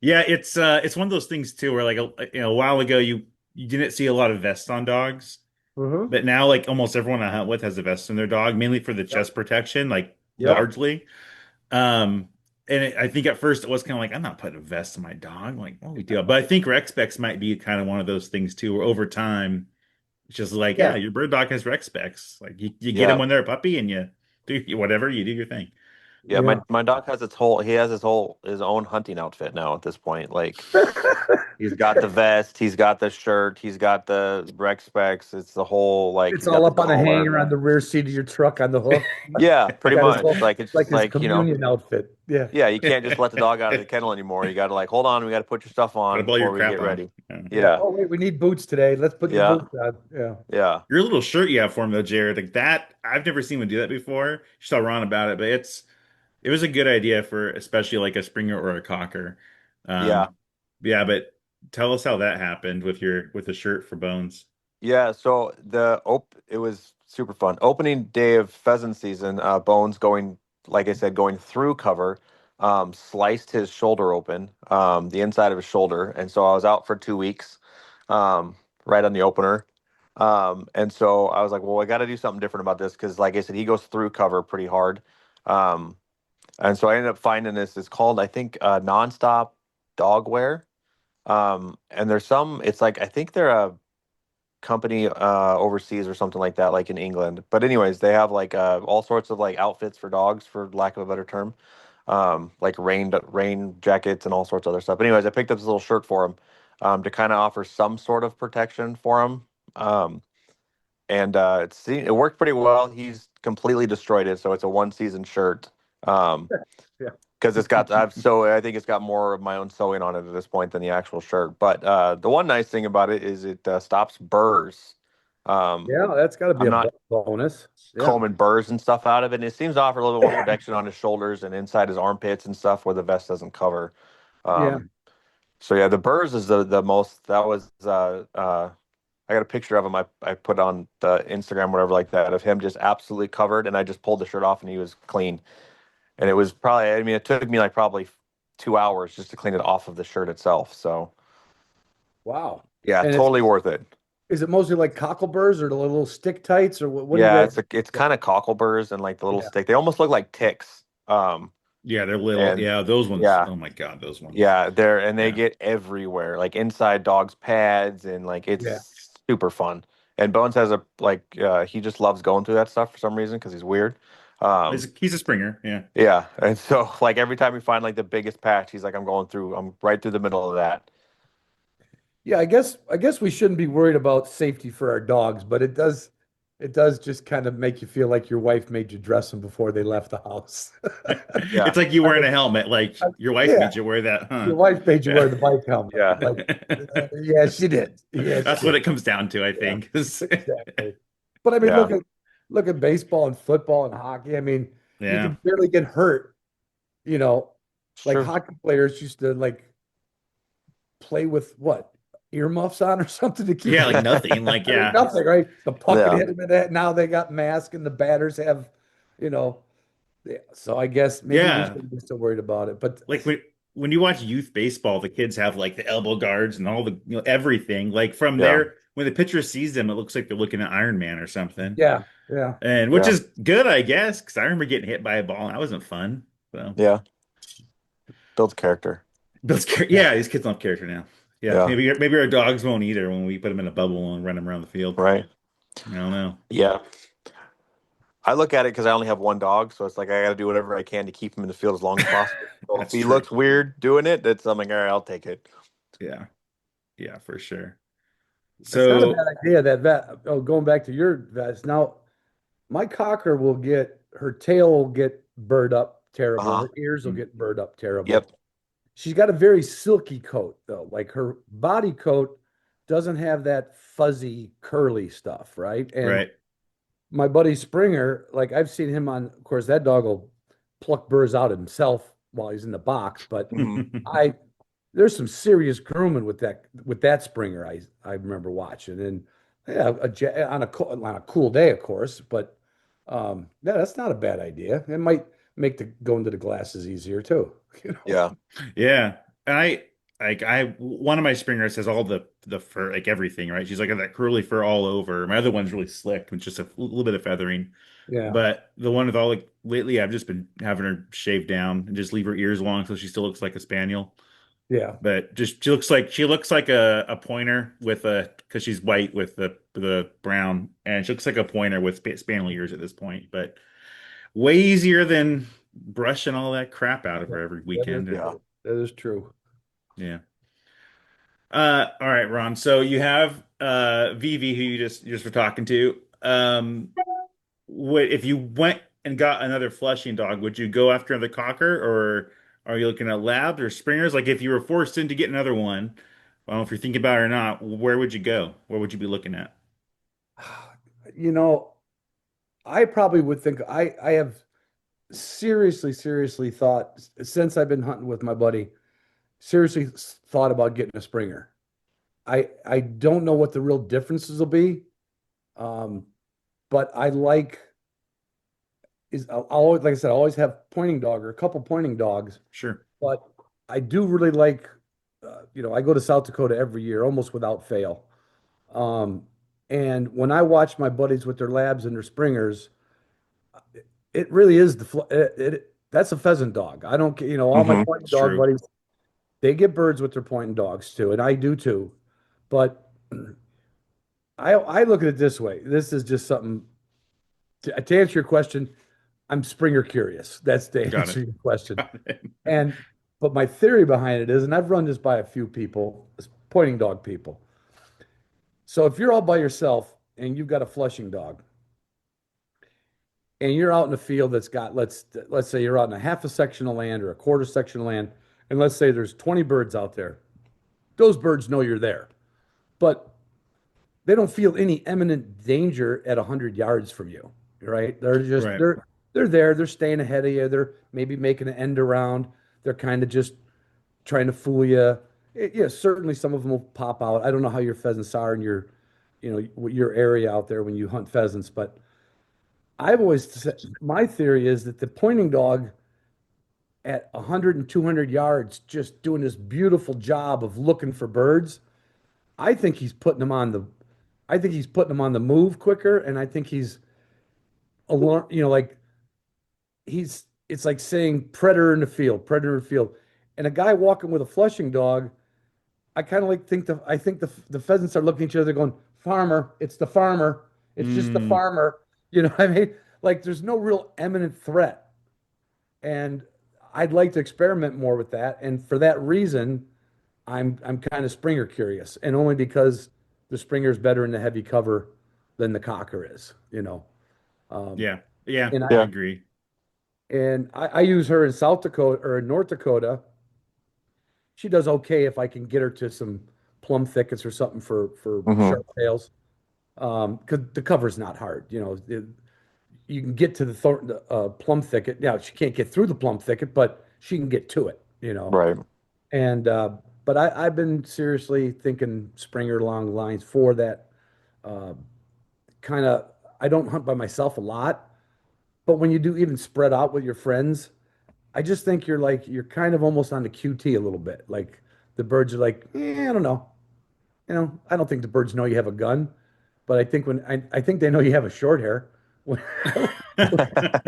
Yeah, it's one of those things too where like a while ago you didn't see a lot of vests on dogs, Mm-hmm. but now like almost everyone I hunt with has a vest in their dog, mainly for the Yep. chest protection, like Yep. largely. Um I think at first it was kind of like, I'm not putting a vest on my dog. Like, what we do? But I think rec specs might be kind of one of those things too, where over time, it's just like, yeah, Yeah, your bird dog has rec specs. Like you get them Yeah. when they're a puppy and you do whatever, you do your thing. Yeah, yeah. my dog has he has his own hunting outfit now at this point. Like he's got the vest, he's got the shirt, he's got the rec specs. It's the whole like It's he's got all the up on a collar. hanger on the rear seat of your truck on the hook. Yeah, pretty Got his much. whole, Like it's like just his like, communion outfit. Yeah. yeah, you can't just let the dog out of the kennel anymore. You got to like, hold on, we got to put your stuff Gotta on blow your before we crap get on. ready. Yeah. Yeah. Yeah, Oh, wait, we need boots today. Let's put your yeah, boots on. Yeah. yeah, Your little shirt you have for him though, Jared, like that, I've never seen him do that before. You saw Ron about it, but it was a good idea for especially like a Springer or a Cocker. yeah. Yeah, but tell us how that happened with the shirt for Bones. Yeah, so it was super fun. Opening day of pheasant season, Bones going, like I said, going through cover, sliced his shoulder open, the inside of his shoulder, and so I was out for 2 weeks, right on the opener. And so I was like, well, I got to do something different about this because, like I said, he goes through cover pretty hard. Um, and so I ended up finding this. It's called, I think, Nonstop Dog Wear. And there's some. It's like I think they're a company overseas or something like that, like in England. But anyways, they have like all sorts of like outfits for dogs, for lack of a better term, like rain jackets and all sorts of other stuff. But anyways, I picked up this little shirt for him to kind of offer some sort of protection for him. And it worked pretty well. He's completely destroyed it, so it's a one season shirt. Um, Yeah. because I think it's got more of my own sewing on it at this point than the actual shirt. But the one nice thing about it is it stops burrs. Um, Yeah. That's got to be I'm a not bonus. Yeah. combing burrs and stuff out of it. And it seems to offer a little bit more protection on his shoulders and inside his armpits and stuff where the vest doesn't cover. Yeah. Um, so yeah, the burrs is the most. That was I got a picture of him I put on the Instagram, whatever like that, of him just absolutely covered, and I just pulled the shirt off and he was clean. And it was probably, I mean, it took me like probably 2 hours just to clean it off of the shirt itself. So Wow. yeah, And totally worth it. is it mostly like cockleburs or the little stick tights or what do you Yeah, guys? it's kind of cockleburrs and like the little Yeah. stick. They almost look like ticks. Yeah, they're little. And Yeah, those ones. yeah, Oh my God, those ones. yeah, they Yeah. get everywhere, like inside dogs' pads, and like Yeah. it's super fun. And Bones has he just loves going through that stuff for some reason because he's weird. Um, He's a Springer. Yeah. yeah, and so like every time we find like the biggest patch, he's like, I'm right through the middle of that. Yeah, I guess we shouldn't be worried about safety for our dogs, but it does just kind of make you feel like your wife made you dress them before they left the house. It's Yeah, like you I wearing mean, a helmet. Like your wife yeah, made you wear that, huh? your wife made you Yeah. wear the bike helmet. yeah, Like, yeah, she did. Yeah, she That's what did. it comes down to, I Yeah, think. exactly. But I mean, yeah. look at baseball and football and hockey. I mean, you Yeah. can barely get hurt, you know, It's like true. hockey players used to like play with what? Earmuffs on or something to keep Yeah, like it. nothing. Like, I mean, yeah. nothing, right? The puck could Yeah, hit him in that. Now they got masks and the batters have, you know, yeah. So I guess maybe we Yeah. shouldn't be so worried about it. But Like when you watch youth baseball, the kids have like the elbow guards and all the everything. Like from yeah, there, when the pitcher sees them, it looks like they're looking at Iron Man or something. yeah, yeah, And which yeah, is good, I guess, because I remember getting hit by a ball and that wasn't fun. So yeah. Builds character. yeah. yeah, these kids love character now. Yeah, Yeah, maybe our dogs won't either when we put them in a bubble and run them around the field. right. I don't know. Yeah. I look at it because I only have one dog, so it's like I got to do whatever I can to keep him in the field as long as possible. So if That's he true. looks weird doing it, that's I'm like, all right, I'll take it. Yeah, yeah, for sure. It's not a So, bad idea that vet. Oh, going back to your vets. Now, my cocker will get her tail will get burred up terrible. Uh-huh. Her ears will mm, get burred up terrible. Yep. She's got a very silky coat though. Like her body coat doesn't have that fuzzy, curly stuff, right? And right. my buddy Springer, like I've seen him on, of course, that dog will pluck burrs out himself while he's in the box, but Hmm. I there's some serious grooming with that Springer I remember watching. And yeah, on a cool day, of course, but yeah, that's not a bad idea. It might make the going to the glasses easier too, you know. Yeah. Yeah. And I one of my Springers has all the fur, like everything, right? She's like got that curly fur all over. My other one's really slick with just a little bit of feathering. Yeah. But the one with all like lately, I've just been having her shaved down and just leave her ears long so she still looks like a spaniel. Yeah. But just she looks like a pointer with a because she's white with the brown, and she looks like a pointer with spaniel ears at this point. But way easier than brushing all that crap out of Yeah. her every That is weekend. And Yeah. true. That is true. yeah. All right, Ron. So you have Vivi who you just were talking to. What if you went and got another Flushing dog, would you go after the Cocker, or are you looking at Labs or Springers? Like if you were forced in to get another one, I don't know if you're thinking about it or not, where would you go? Where would you be looking at? You know, I probably would think I have seriously thought since I've been hunting with my buddy, seriously thought about getting a Springer. I don't know what the real differences will be. Um, but I like I'll always, like I said, I always have pointing dog or a couple pointing dogs, Sure. but I do really like, I go to South Dakota every year, almost without fail. Um, and when I watch my buddies with their labs and their springers, it really is that's a pheasant dog. I don't, all my Hmm. pointing It's dog true. buddies, they get birds with their pointing dogs too, and I do too. But I look at it this way. This is just something to answer your question. I'm Springer curious. That's to Got answer it. your question. Got it. And but my theory behind it is, and I've run this by a few people, pointing dog people. So if you're all by yourself and you've got a flushing dog, and you're out in a field that's got let's say you're out in a half a section of land or a quarter section of land, and let's say there's 20 birds out there. Those birds know you're there, but they don't feel any imminent danger at 100 yards from you, right? They're just Right. they're there, they're staying ahead of you, they're maybe making an end around, they're kind of just trying to fool you. Yeah, certainly some of them will pop out. I don't know how your pheasants are in your area out there when you hunt pheasants, but I've always said my theory is that the pointing dog at 100 and 200 yards just doing this beautiful job of looking for birds. I think he's putting them on the I think he's putting them on the move quicker, and I think he's alarm, like it's like saying predator in the field, predator in the field. And a guy walking with a flushing dog, I kind of I think the pheasants are looking at each other going, farmer, it's the farmer. It's just the Mm, farmer. You know what I mean? Like there's no real imminent threat. And I'd like to experiment more with that. And for that reason, I'm kind of Springer curious, and only because the Springer's better in the heavy cover than the Cocker is. Um, yeah. Yeah, and I I Yeah. agree. and I use her in South Dakota or in North Dakota. She does okay if I can get her to some plum thickets or something for Hmm. sharp tails. Because the cover's not hard. You can get to the plum thicket. Now she can't get through the plum thicket, but she can get to it. Right. And but I've been seriously thinking Springer along the lines for that uh, kind of. I don't hunt by myself a lot, but when you do even spread out with your friends, I just think you're kind of almost on the QT a little bit. Like the birds are like, I don't know. I don't think the birds know you have a gun, but I think they know you have a short hair when, when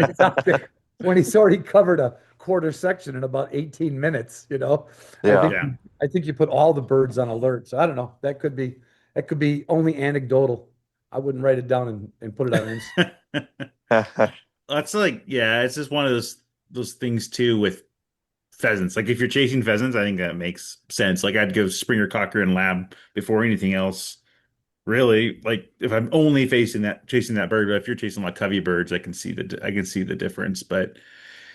he's out there, when he's already covered a quarter section in about 18 minutes. I Yeah. think Yeah. I think you put all the birds on alert. So I don't know. That could be only anecdotal. I wouldn't write it down and put it on Insta. That's like, yeah, it's just one of those things too with pheasants. Like if you're chasing pheasants, I think that makes sense. Like I'd go Springer, Cocker, and Lab before anything else. Really, like if I'm only chasing that bird, but if you're chasing like covey birds, I can see the difference. But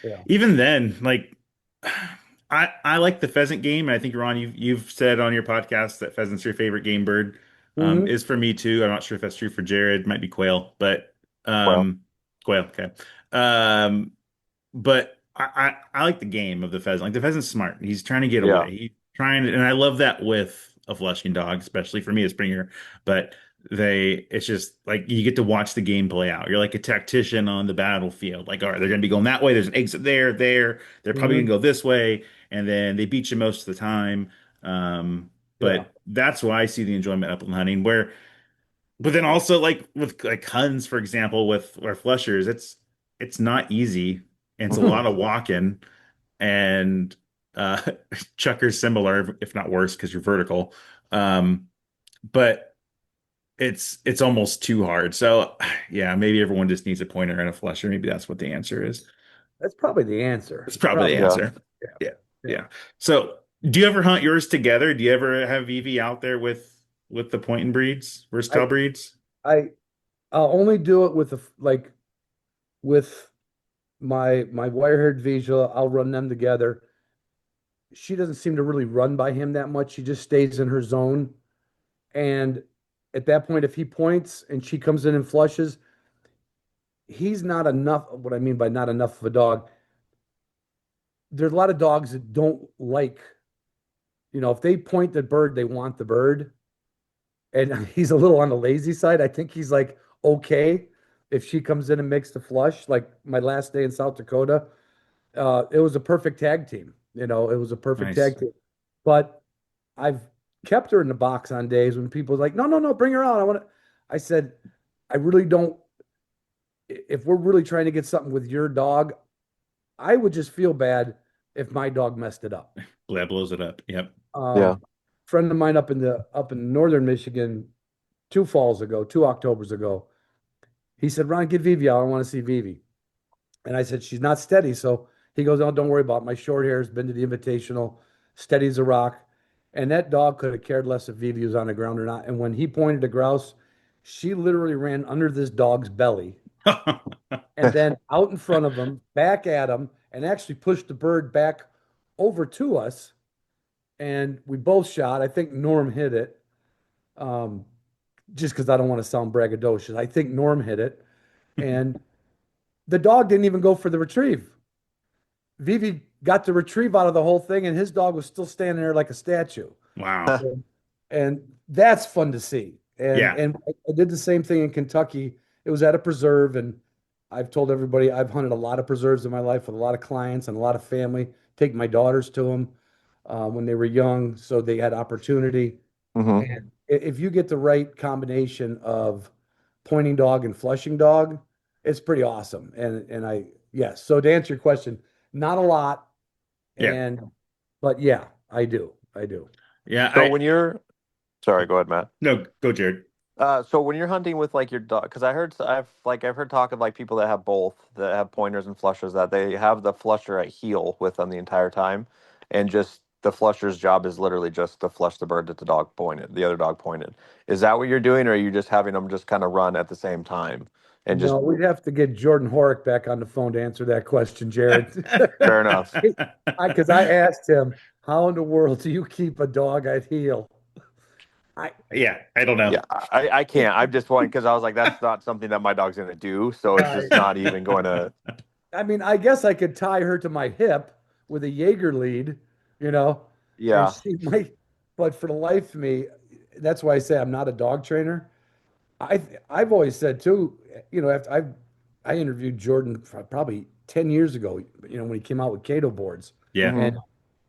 Yeah. even then, like I like the pheasant game. And I think Ron, you've said on your podcast that pheasant's your favorite game bird. Hmm. Is for me too. I'm not sure if that's true for Jared. Might be quail, but Well, quail. Okay. Um, but I like the game of the pheasant. Like the pheasant's smart. He's trying to get yeah. away. He's trying to, and I love that with a flushing dog, especially for me as Springer. But it's just like you get to watch the game play out. You're like a tactician on the battlefield. Like, all right, they're going to be going that way. There's an exit there, there. They're probably going Hmm. to go this way, and then they beat you most of the time. Yeah. But that's why I see the enjoyment upland hunting, where But then also like with like Huns, for example, with or flushers, it's not easy and it's a lot of walking and uh Chucker's similar, if not worse, because you're vertical. But it's almost too hard. So yeah, maybe everyone just needs a pointer and a flusher. Maybe that's what the answer is. That's probably the answer. That's probably the Probably. Yeah. answer. Yeah. Yeah. Yeah. Yeah. So do you ever hunt yours together? Do you ever have Vivi out there with the point and breeds, I versatile breeds? I I'll only do it with like with my wire-haired Visual. I'll run them together. She doesn't seem to really run by him that much. She just stays in her zone. And at that point, if he points and she comes in and flushes, he's not enough. What I mean by not enough of a dog, there's a lot of dogs that don't like, if they point the bird, they want the bird. And he's a little on the lazy side. I think he's like, okay, if she comes in and makes the flush, like my last day in South Dakota, it was a perfect tag team. It was a perfect Nice. tag team. But I've kept her in the box on days when people are like, no, no, no, bring her out. I said, I really don't. If we're really trying to get something with your dog, I would just feel bad if my dog messed it up. That blows it up. Yep. Yeah. Friend of mine up in northern Michigan, 2 falls ago, 2 Octobers ago, he said, Ron, get Vivi out. I want to see Vivi. And I said, she's not steady. So he goes, oh, don't worry about it. My short hair has been to the invitational, steady as a rock. And that dog could have cared less if Vivi was on the ground or not. And when he pointed a grouse, she literally ran under this dog's belly and then out in front of him, back at him, and actually pushed the bird back over to us. And we both shot. I think Norm hit it. Um, just because I don't want to sound braggadocious. I think Norm hit it. And the dog didn't even go for the retrieve. Vivi got the retrieve out of the whole thing, and his dog was still standing there like a statue. Wow. And that's fun to see. And Yeah. and I did the same thing in Kentucky. It was at a preserve, and I've told everybody I've hunted a lot of preserves in my life with a lot of clients and a lot of family. Take my daughters to them when they were young, so they had opportunity. Hmm. And if you get the right combination of pointing dog and flushing dog, it's pretty awesome. And yes. So to answer your question, not a lot, Yeah. and but yeah, I do. I do. Yeah. So when you're, sorry, go ahead, Matt. No, go Jared. So when you're hunting with like your dog, because I've heard talk of like people that have both, that have pointers and flushers, that they have the flusher at heel with them the entire time, and just the flusher's job is literally just to flush the bird that the other dog pointed. Is that what you're doing, or are you just having them just kind of run at the same time and just No, we'd have to get Jordan Horick back on the phone to answer that question, Jared. fair enough? Because I asked him, how in the world do you keep a dog at heel? I, Yeah, I don't know. Yeah, I can't. I'm just one because I was like, that's not something that my dog's gonna do, so it's I, just not even going to. I mean, I guess I could tie her to my hip with a Jaeger lead, you know, and Yeah, she might, but for the life of me, that's why I say I'm not a dog trainer. I've always said too, after I interviewed Jordan probably 10 years ago, when he came out with Cato boards. Yeah. And hmm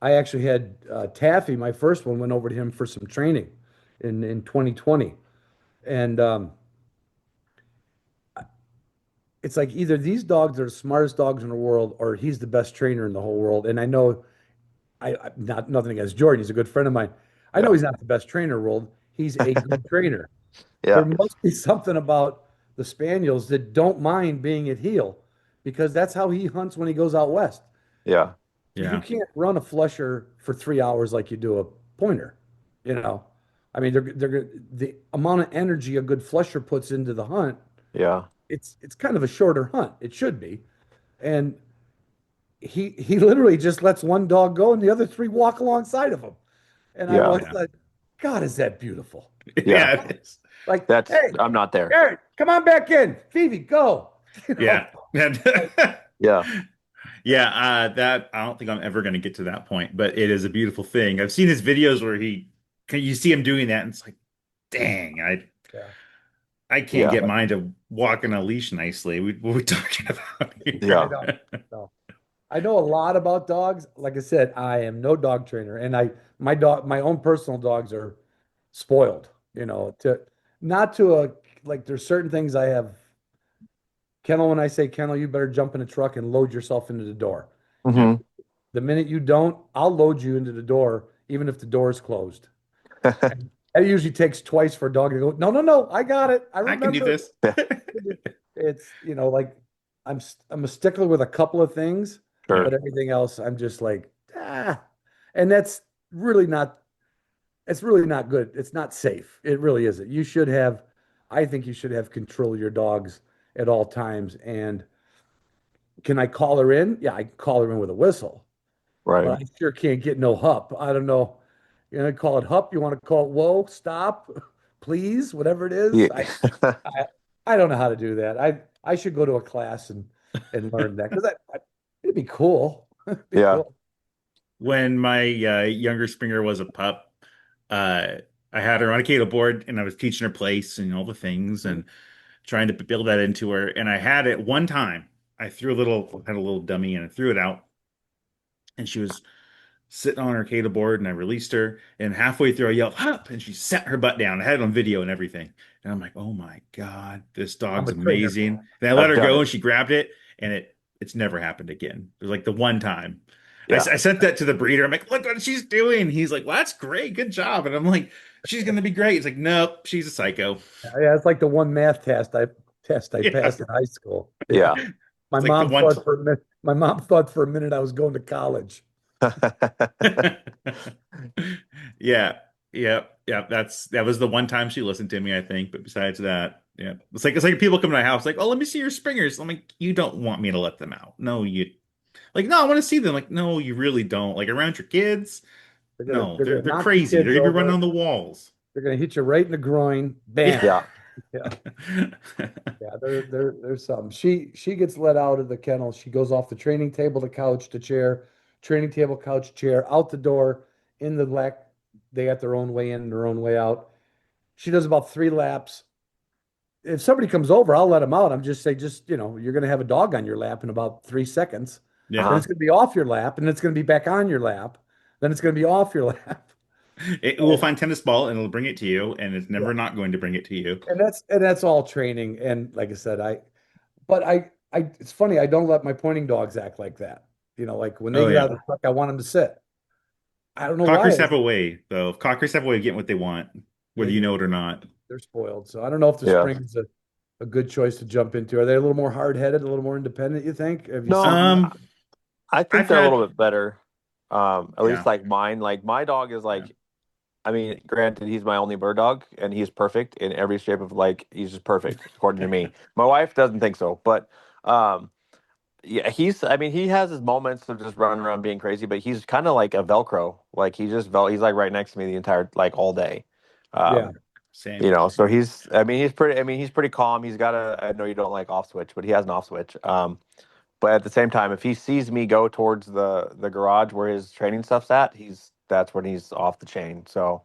I actually had Taffy, my first one, went over to him for some training in 2020. And it's like either these dogs are the smartest dogs in the world or he's the best trainer in the whole world. And I know not nothing against Jordan, he's a good friend of mine. I know yeah, he's not the best trainer in the world. He's a good trainer. yeah, There must be something about the Spaniels that don't mind being at heel because that's how he hunts when he goes out west. yeah, You Yeah. can't run a flusher for 3 hours like you do a pointer, you know. I mean, the amount of energy a good flusher puts into the hunt, yeah, it's kind of a shorter hunt. It should be. And he literally just lets one dog go and the other three walk alongside of him. And I yeah, was Yeah. like, God, is that beautiful? yeah. Yeah, it is. Like, That's hey, I'm not there. Eric, come on back in. Phoebe, go. You know, Yeah. Yeah, Yeah, that I don't think I'm ever going to get to that point, but it is a beautiful thing. I've seen his videos where you see him doing that, and it's like, dang, yeah. I can't yeah, get mine to walk on a leash nicely. What are we talking about I yeah, here? know. No. I know a lot about dogs. Like I said, I am no dog trainer, and my own personal dogs are spoiled. not to a like there's certain things I have kennel when I say kennel, you better jump in a truck and load yourself into the door. Yep. Hmm. The minute you don't, I'll load you into the door, even if the door is closed. And that usually takes twice for a dog to go, no, no, no, I got it. I I can do remember. this. Yeah, It's, like I'm a stickler with a couple of things, Yeah. but sure. everything else I'm just like, ah. And that's really not it's really not good. It's not safe. It really isn't. I think you should have control of your dogs at all times. And can I call her in? Yeah, I can call her in with a whistle, Right. but I sure can't get no hup. I don't know. You know, call it hup. You want to call it whoa, stop, please, whatever it Yeah. is. I, I don't know how to do that. I should go to a class and learn that because it'd be cool. It'd be Yeah. cool. When my younger Springer was a pup, uh, I had her on a cattle board and I was teaching her place and all the things and trying to build that into her. And I had it one time. I had a little dummy and I threw it out, and she was sitting on her cable board, and I released her, and halfway through I yelled "Hop!" and she sat her butt down. I had it on video and everything. And I'm like, oh my God, this I'm dog's a trainer. amazing. And I let I've her done go it. and she grabbed it, and it's never happened again. It was like the one time. Yeah. I sent that to the breeder. I'm like, look what she's doing. He's like, well, that's great. Good job. And I'm like, she's gonna be great. He's like, nope, she's a psycho. Yeah, it's like the one math test I Yeah. passed in high school. Yeah. Yeah. My It's like the mom one. thought for a minute, my mom thought for a minute I was going to college. Yeah, yeah, yeah. That was the one time she listened to me, I think. But besides that, yeah, it's like people come to my house, like, oh, let me see your springers. I'm like, you don't want me to let them out? No, you like, no, I want to see them. Like, no, you really don't. Like around your kids, They're gonna no, they're gonna they're knock your crazy. They're kids gonna be running over. on the walls. They're gonna hit you right in the groin. Yeah. Bam. Yeah. Yeah. Yeah, there's something. She gets let out of the kennel. She goes off the training table to couch to chair, training table, couch, chair, out the door, in the lack. They got their own way in, their own way out. She does about 3 laps. If somebody comes over, I'll let them out. I'm just say, you're going to have a dog on your lap in about 3 seconds. Yeah. Then Uh-huh. it's going to be off your lap, and it's going to be back on your lap. Then it's going to be off your lap. It will find tennis ball and it'll bring it to you, and it's Yeah, never not going to bring it to you. and that's all training. And like I said, it's funny. I don't let my pointing dogs act like that. Like when they Oh get out yeah. of the truck, I want them to sit. I don't know why. Cockers have a way, though. Cockers have a way of getting what they want, They whether you do. know it or not. They're spoiled. So I don't know if the Yeah. spring is a good choice to jump into. Are they a little more hard-headed, a little more independent, you think? Have you No, seen? Um, I think I've they're a had, little bit better. At least yeah, like mine. Like my dog is yeah. like, I mean, granted, he's my only bird dog, and he's perfect in every shape of like he's just perfect according to me. My wife doesn't think so, but um, yeah, I mean, he has his moments of just running around being crazy, but he's kind of like a Velcro. Like he's like right next to me the entire like all day. Yeah, Um, Same. so he's pretty calm. He's got a, I know you don't like off switch, but he has an off switch. But at the same time, if he sees me go towards the garage where his training stuff's at, that's when he's off the chain. So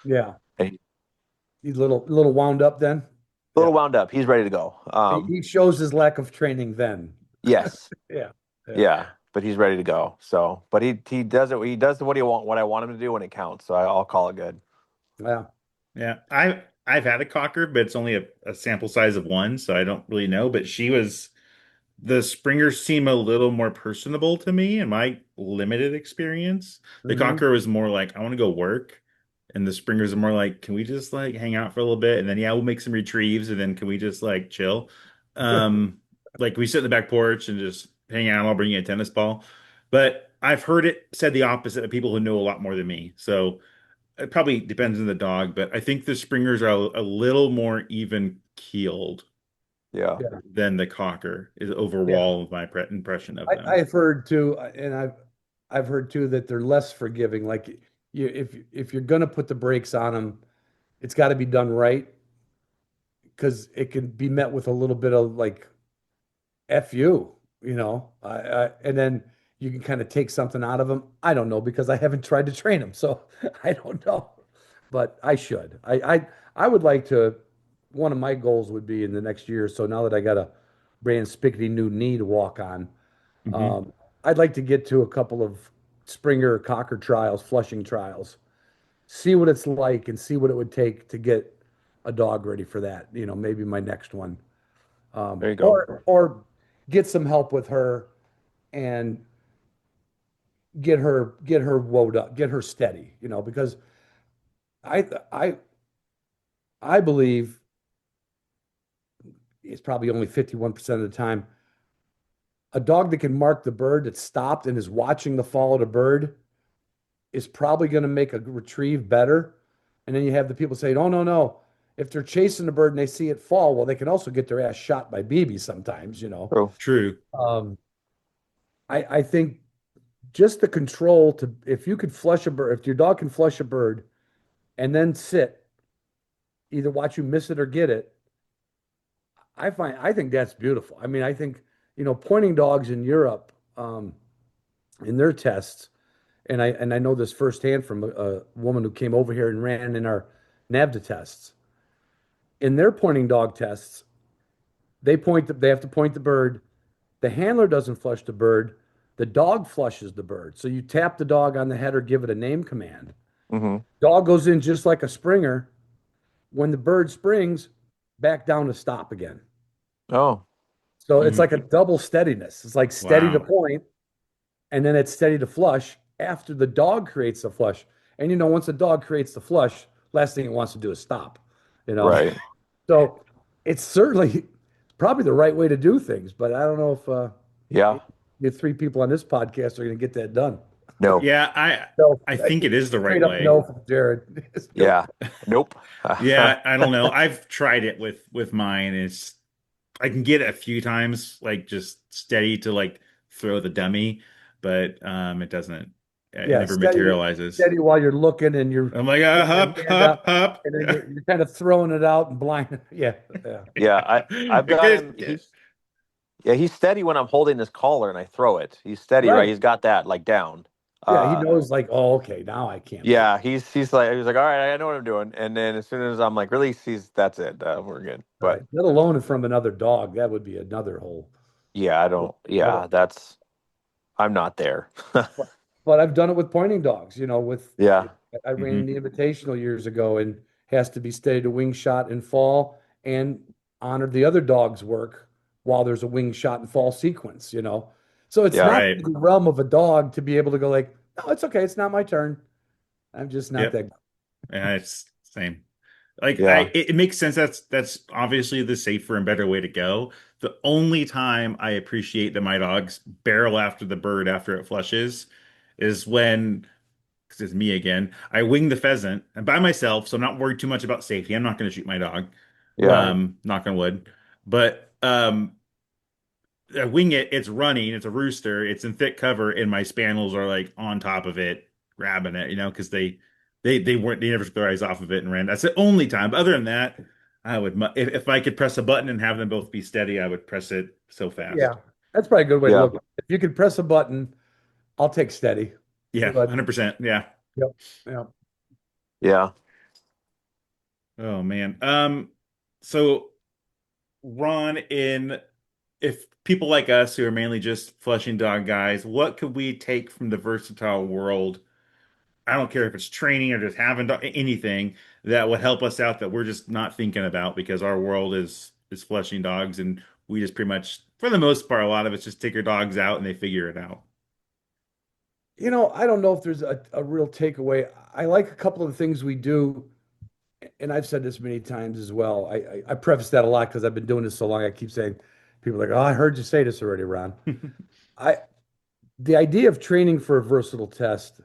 yeah. and he's He's a little wound up then. a Yeah. little wound up. He's ready to go. He shows his lack of training then. Yes, Yeah. Yeah. yeah, but he's ready to go. So, but he does it. He does what I want him to do when it counts. So I'll call it good. Yeah. Yeah, I've had a cocker, but it's only a sample size of one, so I don't really know. But the Springers seem a little more personable to me in my limited experience. The Hmm. cocker was more like, I want to go work, and the Springers are more like, can we just like hang out for a little bit, and then yeah, we'll make some retrieves, and then can we just like chill? Um, like we sit in the back porch and just hang out. I'll bring you a tennis ball. But I've heard it said the opposite of people who know a lot more than me. So it probably depends on the dog, but I think the Springers are a little more even keeled Yeah, Yeah. than the Cocker is Yeah. overall my impression of I, them. I've heard too, and I've heard too that they're less forgiving. Like if you're gonna put the brakes on them, it's got to be done right because it can be met with a little bit of like F you, and then you can kind of take something out of them. I don't know because I haven't tried to train them, so I don't know. But I should. I would like to. One of my goals would be in the next year or so. Now that I got a brand spickety new knee to walk on, Hmm. um, I'd like to get to a couple of Springer Cocker trials, Flushing trials, see what it's like, and see what it would take to get a dog ready for that. Maybe my next one. There you go. Or get some help with her and get her woed up, get her steady, because I I I believe it's probably only 51% of the time a dog that can mark the bird that stopped and is watching the fall of the bird is probably going to make a retrieve better. And then you have the people saying, "Oh, no, no. If they're chasing the bird and they see it fall, well, they can also get their ass shot by BB sometimes." True. True. Um, I think just the control to, if you could flush a bird, if your dog can flush a bird and then sit, either watch you miss it or get it, I think that's beautiful. I mean, I think, pointing dogs in Europe, in their tests, and I know this firsthand from a woman who came over here and ran in our NAVDA tests. In their pointing dog tests, they have to point the bird. The handler doesn't flush the bird. The dog flushes the bird. So you tap the dog on the head or give it a name command. Hmm. Dog goes in just like a springer. When the bird springs, back down to stop again. Oh, So it's Mhm. like a double steadiness. It's like steady to Wow. point, and then it's steady to flush after the dog creates the flush. And once a dog creates the flush, last thing it wants to do is stop. You know, right. so it's certainly probably the right way to do things, but I don't know if Yeah. the three people on this podcast are going to get that done. No. Yeah, I So I think it is the right straight up way. no from Jared. Nope. Yeah. Nope. Yeah, I don't know. I've tried it with mine. It's I can get it a few times, like just steady to like throw the dummy, but it doesn't. It Yeah, never materializes. steady while you're looking and you're I'm like, putting your hop, hand hop, up, hop. and then you're kind of throwing it out and blind. Yeah, yeah, Yeah. I've got him. Good. He's steady when I'm holding his collar and I throw it. He's steady, right? right. He's got that like down. Yeah, he Uh, knows like, oh, okay, now I can't pull. yeah, he's like, all right, I know what I'm doing. And then as soon as I'm like, release, that's it. We're good. Right. But Let alone from another dog. That would be another whole. yeah, I don't. Another. Yeah, I'm not there. But I've done it with pointing dogs. With Yeah. I ran Hmm. the Invitational years ago and has to be steady to wing shot and fall and honor the other dog's work while there's a wing shot and fall sequence. So it's Yeah. not Right. in the realm of a dog to be able to go like, no, it's okay, it's not my turn. I'm just not Yep. that. Yeah, it's same. Like Yeah. it makes sense. That's obviously the safer and better way to go. The only time I appreciate that my dogs barrel after the bird after it flushes is when, because it's me again, I wing the pheasant and by myself, so I'm not worried too much about safety. I'm not going to shoot my dog. Yeah. Right. Knock on wood. But I wing it, it's running, it's a rooster, it's in thick cover, and my spaniels are like on top of it, grabbing it, because they never took their eyes off of it and ran. That's the only time. But other than that, I would if I could press a button and have them both be steady, I would press it so Yeah, fast. that's probably a good way to Yeah. look at it. If you could press a button, I'll take steady. Yeah, But 100%. Yeah. yep, yeah. Yeah. Oh man. So Ron, in if people like us who are mainly just flushing dog guys, what could we take from the versatile world? I don't care if it's training or just having anything that would help us out that we're just not thinking about because our world is flushing dogs and we just pretty much, for the most part, a lot of us just take our dogs out and they figure it out. I don't know if there's a real takeaway. I like a couple of the things we do, and I've said this many times as well. I preface that a lot because I've been doing this so long. I keep saying, people are like, "Oh, I heard you say this already, Ron." I The idea of training for a versatile test.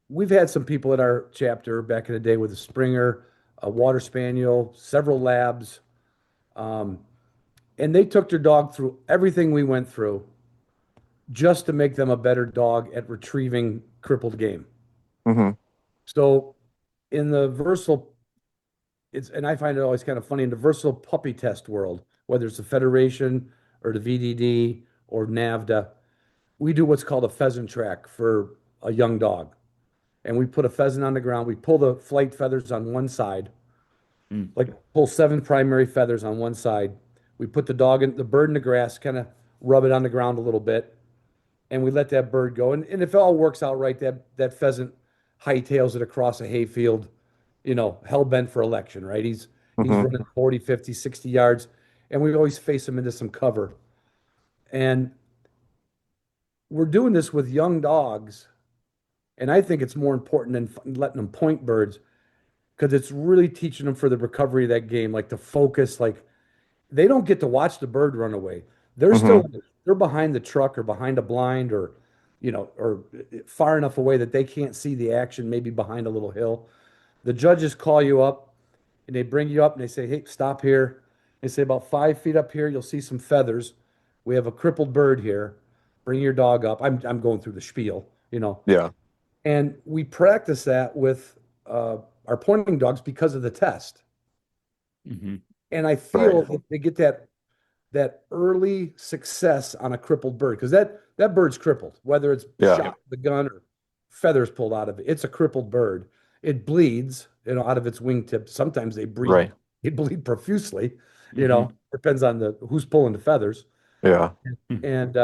We've had some people in our chapter back in the day with a Springer, a Water Spaniel, several labs, um, and they took their dog through everything we went through just to make them a better dog at retrieving crippled game. Hmm. So in the versatile, and I find it always kind of funny in the versatile puppy test world, whether it's the Federation or the VDD or NAVDA, we do what's called a pheasant track for a young dog. And we put a pheasant on the ground. We pull the flight feathers on one side, Mm. like pull seven primary feathers on one side. We put the bird in the grass, kind of rub it on the ground a little bit, and we let that bird go. And if it all works out right, that pheasant hightails it across a hayfield, hell bent for election, right? and he's Hmm. running 40, 50, 60 yards, and we always face him into some cover. And we're doing this with young dogs, and I think it's more important than letting them point birds because it's really teaching them for the recovery of that game, like to focus. Like they don't get to watch the bird run away. They're Hmm. still they're behind the truck or behind a blind or or far enough away that they can't see the action, maybe behind a little hill. The judges call you up and they bring you up and they say, "Hey, stop here." They say about 5 feet up here, you'll see some feathers. We have a crippled bird here. Bring your dog up. I'm going through the spiel. Yeah. And we practice that with our pointing dogs because of the test. Hmm. And I Right. feel that they get that early success on a crippled bird because that bird's crippled, whether it's Yeah. shot with the gun or feathers pulled out of it. It's a crippled bird. It bleeds, out of its wingtips. Sometimes Right. they bleed profusely, Hmm. depends on the who's pulling the feathers. Yeah. And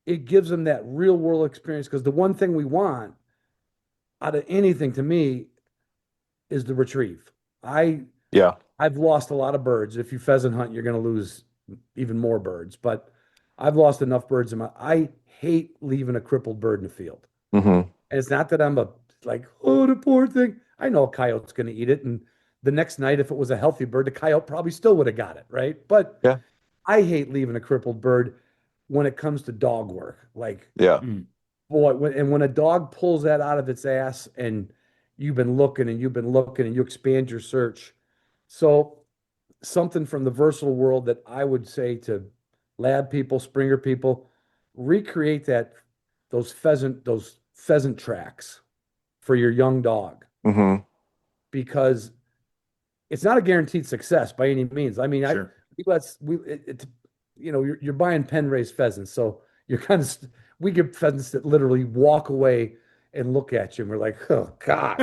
it gives them that real world experience because the one thing we want out of anything to me is the retrieve. I Yeah. I've lost a lot of birds. If you pheasant hunt, you're going to lose even more birds. But I've lost enough birds in my. I hate leaving a crippled bird in the field. Hmm. And it's not that I'm like, oh, the poor thing. I know a coyote's going to eat it, and the next night, if it was a healthy bird, the coyote probably still would have got it, right? But Yeah. I hate leaving a crippled bird when it comes to dog work. Like, Yeah. boy, when a dog pulls that out of its ass, and you've been looking and you've been looking, and you expand your search. So something from the versatile world that I would say to lab people, Springer people, recreate those pheasant tracks for your young dog Hmm. because it's not a guaranteed success by any means. I mean, Sure. you're buying pen raised pheasants, so you're we get pheasants that literally walk away and look at you, and we're like, oh God.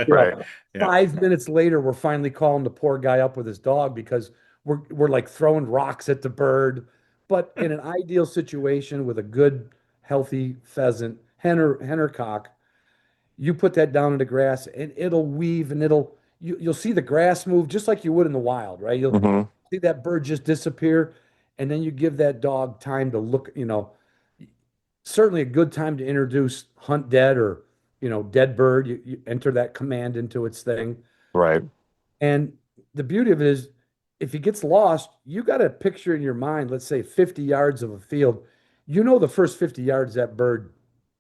You Right. know, Yeah. 5 minutes later, we're finally calling the poor guy up with his dog because we're like throwing rocks at the bird. But in an ideal situation with a good, healthy pheasant, hen or cock, you put that down in the grass and it'll weave and you'll see the grass move just like you would in the wild, right? You'll Hmm. see that bird just disappear, and then you give that dog time to look, certainly a good time to introduce hunt dead or dead bird. You enter that command into its thing. Right. And the beauty of it is if he gets lost, you got a picture in your mind, let's say 50 yards of a field. You know the first 50 yards of that bird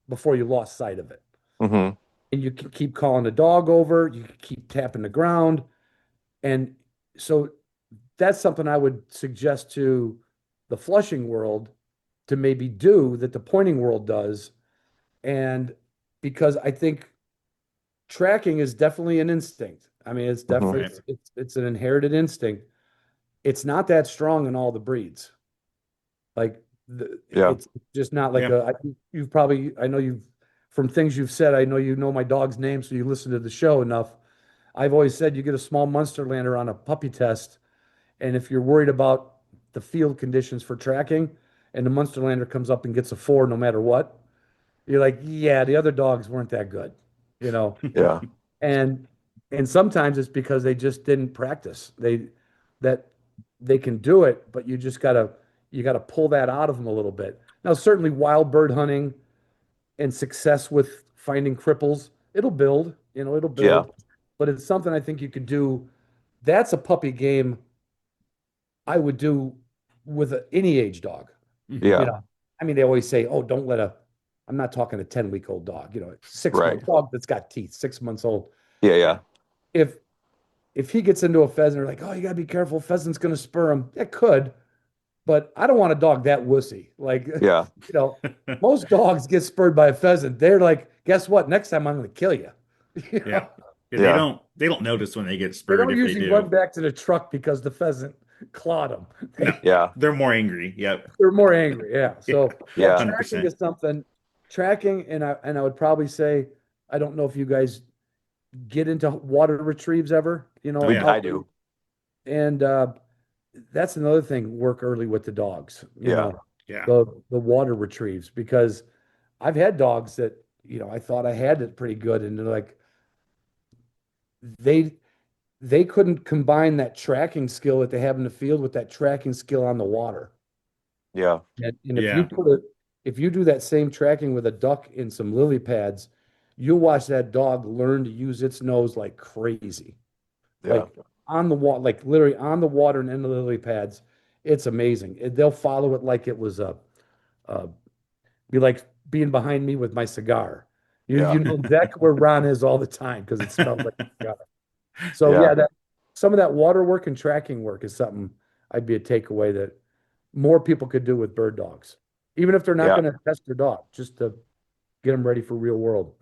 before you lost sight of it. Hmm. And you can keep calling the dog over, you can keep tapping the ground. And so that's something I would suggest to the flushing world to maybe do that the pointing world does. And because I think tracking is definitely an instinct. I mean, it's Hmm. definitely it's an inherited instinct. It's not that strong in all the breeds. Like Yeah. it's just not like Yeah. you've probably I know you've from things you've said, I know you know my dog's name, so you listen to the show enough. I've always said you get a small Munsterlander on a puppy test, and if you're worried about the field conditions for tracking, and the Munsterlander comes up and gets a 4 no matter what, you're like, yeah, the other dogs weren't that good, you know. Yeah. And and sometimes it's because they just didn't practice. That they can do it, but you gotta pull that out of them a little bit. Now, certainly wild bird hunting and success with finding cripples, it'll Yeah. build, but it's something I think you could do. That's a puppy game I would do with any age dog. Hmm. You Yeah. know, I mean, they always say, "Oh, don't let a." I'm not talking a 10-week-old dog. 6 Right. month dog that's got teeth, 6 months old. Yeah. Yeah. If if he gets into a pheasant, they're like, "Oh, you gotta be careful. Pheasant's gonna spur him." It could, but I don't want a dog that wussy. Like, Yeah. most dogs get spurred by a pheasant. They're like, "Guess what? Next time I'm gonna kill you." You Yeah. know, Yeah. They Yeah. don't notice when they get they spurred don't if they usually run do. back to the truck because the pheasant clawed them. No. Yeah. They're more angry. Yep. They're more angry. Yeah. Yeah. So yeah, Yeah. tracking 100%. is something. Tracking, and I would probably say, I don't know if you guys get into water retrieves ever, Oh yeah. I out, do. and that's another thing. Work early with the dogs, Yeah. Yeah. the water retrieves because I've had dogs that I thought I had it pretty good, and they're like they they couldn't combine that tracking skill that they have in the field with that tracking skill on the water. Yeah. And if you Yeah. put it, if you do that same tracking with a duck in some lily pads, you'll watch that dog learn to use its nose like crazy. Yeah. Like on the water, like literally on the water and in the lily pads. It's amazing. They'll follow it like it was a be like being behind me with my cigar. You Yeah. know exactly where Ron is all the time because it smells like a cigar. So Yeah. yeah, that some of that water work and tracking work is something I'd be a takeaway that more people could do with bird dogs, even if they're not Yeah. going to test their dog, just to get them ready for real world.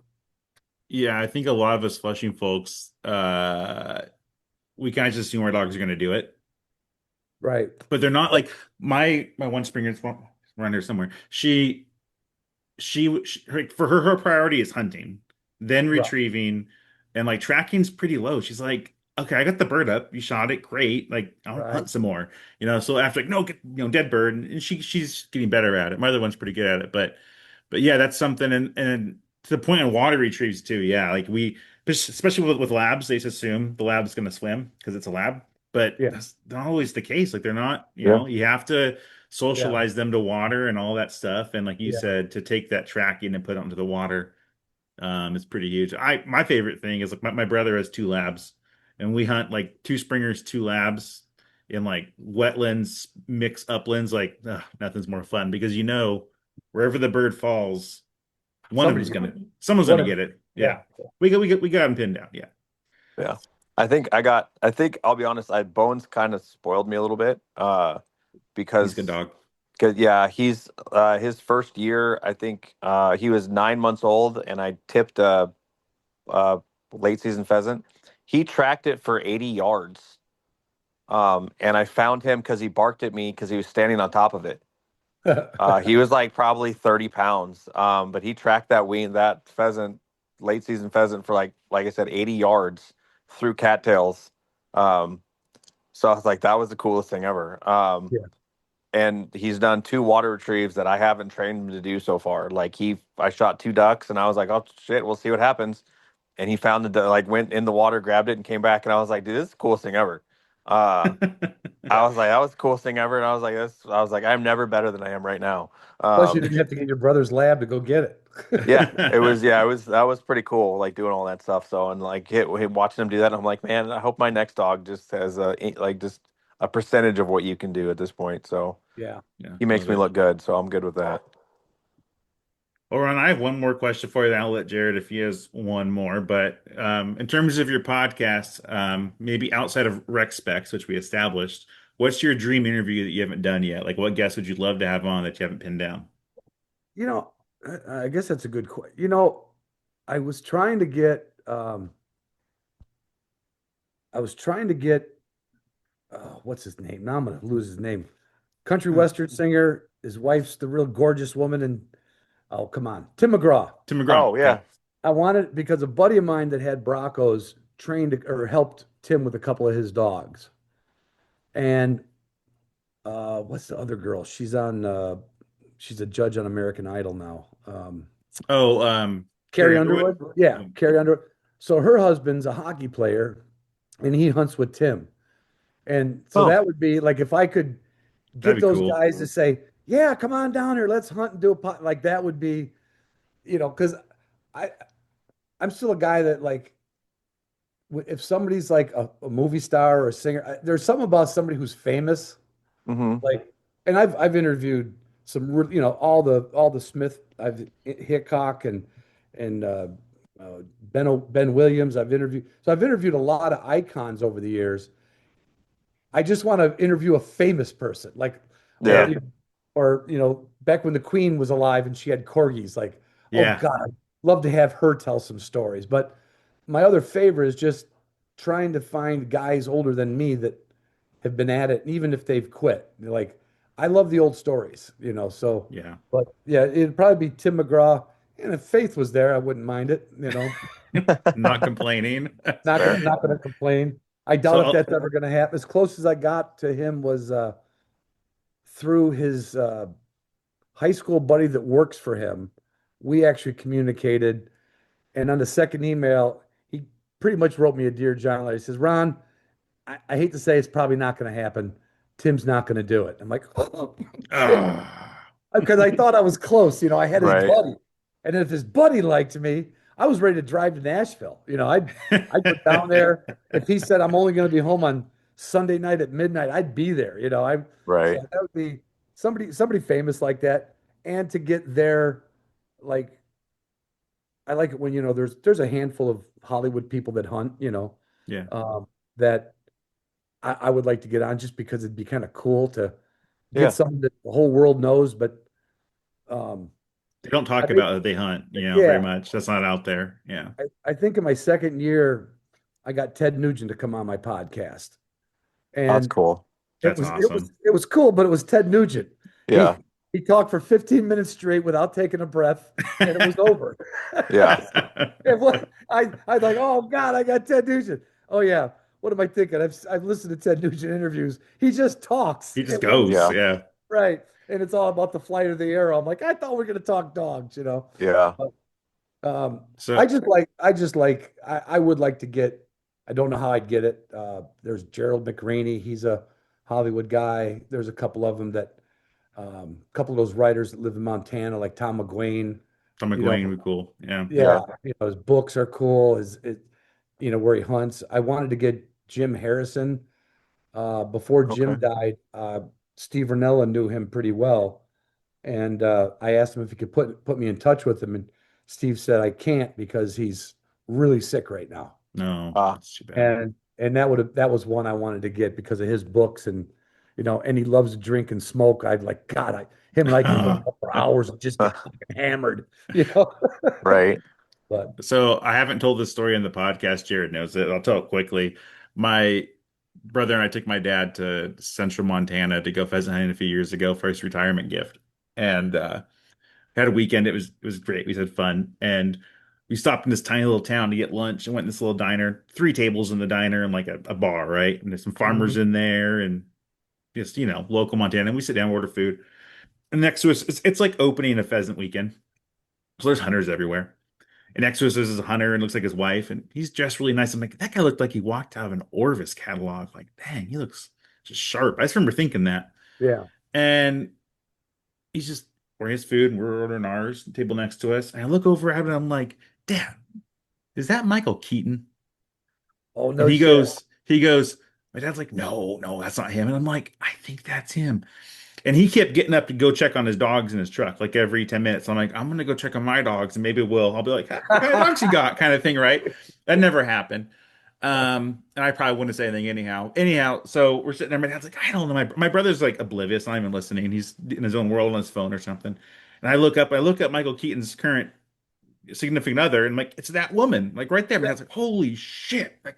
Yeah, I think a lot of us Flushing folks, we kind of just assume our dogs are going to do it, Right. but they're not. Like my one Springer's around here somewhere. For her priority is hunting, then Right. retrieving, and like tracking's pretty low. She's like, okay, I got the bird up, you shot it, great, like I'll Right. hunt some more, so after like, no, get, dead bird, and she's getting better at it. My other one's pretty good at it, but yeah, that's something. And to the point in water retrieves too, yeah, like we, especially with labs, they just assume the lab's going to swim because it's a lab, but Yeah. that's not always the case. Like they're not, Yeah. you have to Yeah. socialize them to water and all that stuff. And like you Yeah. said, to take that tracking and put it onto the water, is pretty huge. My favorite thing is like my brother has two labs, and we hunt like two springers, two labs in like wetlands, mixed uplands. Like nothing's more fun because wherever the bird falls, one of Somebody's them's got gonna someone's one gonna of get it. yeah. Yeah, we got him pinned down. Yeah, Yeah. I think I'll be honest, I Bones kind of spoiled me a little bit. he's a good Because dog. yeah, he's his first year, I think he was 9 months old and I tipped a late season pheasant. He tracked it for 80 yards. And I found him because he barked at me because he was standing on top of it. He was like probably 30 pounds. But he tracked that pheasant, late season pheasant, for like I said, 80 yards through cattails. Um, so I was like, that was the coolest thing ever. Yeah. And he's done two water retrieves that I haven't trained him to do so far. I shot two ducks and I was like, oh shit, we'll see what happens. And he found like went in the water, grabbed it, and came back. And I was like, dude, this is the coolest thing ever. Uh, I Yeah. was like, that was the coolest thing ever. And I was like, I'm never better than I am right now. Plus, you Um, didn't have to get your brother's lab to go get yeah, it. it was that was pretty cool, like doing all that stuff. So and like watching him do that, and I'm like, man, I hope my next dog just has just a percentage of what you can do at this point. So Yeah. Yeah, he makes love me it. look good, so I'm good with that. Well, Ron, I have one more question for you. Then I'll let Jared if he has one more. But in terms of your podcast, maybe outside of Rec Specs, which we established, what's your dream interview that you haven't done yet? Like, what guest would you love to have on that you haven't pinned down? You know, I guess that's a good question. You know, I was trying to get I was trying to get what's his name? Now I'm gonna lose his name. Country Uh, western singer. His wife's the real gorgeous woman, and oh, come on, Tim McGraw. Tim McGraw. Oh yeah. Okay. I wanted because a buddy of mine that had Broncos trained or helped Tim with a couple of his dogs. And what's the other girl? She's a judge on American Idol now. Oh, Carrie Carrie Underwood. Underwood? Yeah, Oh, Carrie Underwood. So her husband's a hockey player and he hunts with Tim. And so Oh, that would be like if I could that'd get be those cool. guys to say, "Yeah, come on down here, let's hunt and do a pot." Like that would be, because I I'm still a guy that like if somebody's like a movie star or a singer, there's something about somebody who's famous, mm-hmm. like, and I've interviewed some, all the Smith, I've Hickok and Ben Williams. I've interviewed a lot of icons over the years. I just want to interview a famous person, like, or Yeah. Yeah, you know, or back when the Queen was alive and she had corgis. Like, oh yeah, God, I'd love to have her tell some stories. But my other favorite is just trying to find guys older than me that have been at it, even if they've quit. Like, I love the old stories, So, yeah. but yeah, it'd probably be Tim McGraw. And if Faith was there, I wouldn't mind it. Not complaining. It's fair. Not gonna complain. I So doubt if that's ever gonna happen. As close as I got to him was through his high school buddy that works for him. We actually communicated, and on the second email, he pretty much wrote me a Dear John letter. He says, "Ron, I hate to say it's probably not going to happen. Tim's not going to do it. I'm like, oh, shit. Ah. Because I thought I was close. I had his Right. buddy. And if his buddy liked me, I was ready to drive to Nashville. I'd go down there. If he said I'm only going to be home on Sunday night at midnight, I'd be there. So Right. that would be somebody famous like that. And to get there, like I like it when, there's a handful of Hollywood people that hunt, Yeah. that I would like to get on just because it'd be kind of cool to get Yeah. something that the whole world knows. But um, They don't I talk think, about that they hunt, very yeah, much. That's not out there. Yeah. I think in my second year, I got Ted Nugent to come on my podcast, That's and cool. it That's was it was awesome. it was cool, but it was Ted Nugent. Yeah. He talked for 15 minutes straight without taking a breath, and it was over. Yeah. I like, oh God, I got Ted Nugent. Oh yeah, what am I thinking? I've listened to Ted Nugent interviews. He just talks. He just goes. Yeah. Yeah. Right, and it's all about the flight of the arrow. I'm like, I thought we were gonna talk dogs. Yeah. But, So I would like to get. I don't know how I'd get it. There's Gerald McRaney. He's a Hollywood guy. There's a couple of them a couple of those writers that live in Montana, like Tom McGuane. Tom You know, McGuane would be cool. Yeah. yeah, Yeah. his books are cool. Where he hunts. I wanted to get Jim Harrison. Before Jim Okay. died, Steve Ranella knew him pretty well, and I asked him if he could put me in touch with him, and Steve said I can't because he's really sick right now. No, Ah, that's too bad. And that was one I wanted to get because of his books and he loves to drink and smoke. I'd like God, him and I could go out for hours and just get fucking hammered. right. But So I haven't told this story in the podcast. Jared knows it. I'll tell it quickly. My brother and I took my dad to central Montana to go pheasant hunting a few years ago for his retirement gift. And had a weekend. It was great. We had fun. And we stopped in this tiny little town to get lunch and went in this little diner, three tables in the diner and like a bar, right? And there's some farmers mhm. in there and just, local Montana. And we sit down, order food. And next to us, it's like opening a pheasant weekend. So there's hunters everywhere. And next to us is a hunter and looks like his wife, and he's dressed really nice. I'm like, that guy looked like he walked out of an Orvis catalog. Like, dang, he looks just sharp. I just remember thinking that. Yeah. And he's just ordering his food, and we're ordering ours, the table next to us. And I look over at him, and I'm like, Dad, is that Michael Keaton? Oh And no he shit. goes, he goes, my dad's like, no, no, that's not him. And I'm like, I think that's him. And he kept getting up to go check on his dogs in his truck like every 10 minutes. I'm like, I'm gonna go check on my dogs and maybe I'll be like, what kind of dogs you got? Kind of thing, right? That never happened. And I probably wouldn't say anything anyhow. Anyhow, so we're sitting there. My dad's like, I don't know. My brother's like oblivious, not even listening. He's in his own world on his phone or something. And I look up Michael Keaton's current significant other, and like it's that woman, like right there. And I was like, holy shit, like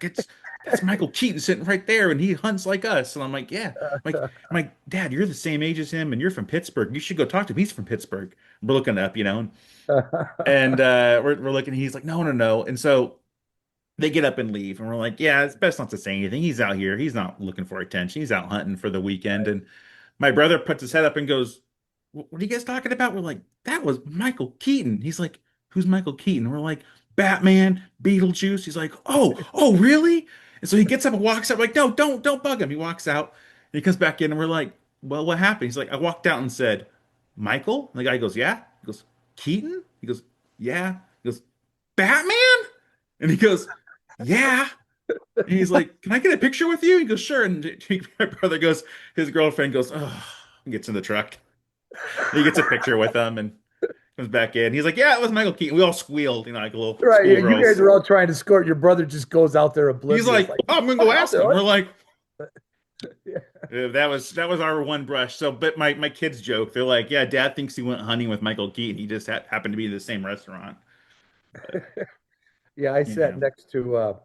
that's Michael Keaton sitting right there, and he hunts like us. And I'm like, yeah. I'm like, Dad, you're the same age as him, and you're from Pittsburgh. You should go talk to him. He's from Pittsburgh. We're looking up, and we're looking. He's like, no, no, no. And so they get up and leave, and we're like, yeah, it's best not to say anything. He's out here. He's not looking for attention. He's out hunting for the weekend. And my brother puts his head up and goes, what are you guys talking about? We're like, that was Michael Keaton. He's like, who's Michael Keaton? We're like, Batman, Beetlejuice. He's like, oh, really? And so he gets up and walks out. We're like, no, don't bug him. He walks out and he comes back in and we're like, well, what happened? He's like, I walked out and said, Michael? And the guy goes, yeah. He goes, Keaton? He goes, yeah. He goes, Batman? And he goes, yeah. And he's like, can I get a picture with you? He goes, sure. And my brother goes, his girlfriend goes, oh, and gets in the truck. He gets a picture with them and comes back in. He's like, "Yeah, it was Michael Keaton." We all squealed, like little Right. You guys schoolgirls. are all trying to score. Your brother just goes out there He's oblivious, like, like, "Oh, I'm gonna go fuck, I'll ask him." do We're like, it. Yeah. that was our one brush. So, but my kids joke. They're like, "Yeah, Dad thinks he went hunting with Michael Keaton. He just happened to be in the same restaurant." But Yeah, I sat anyhow, next to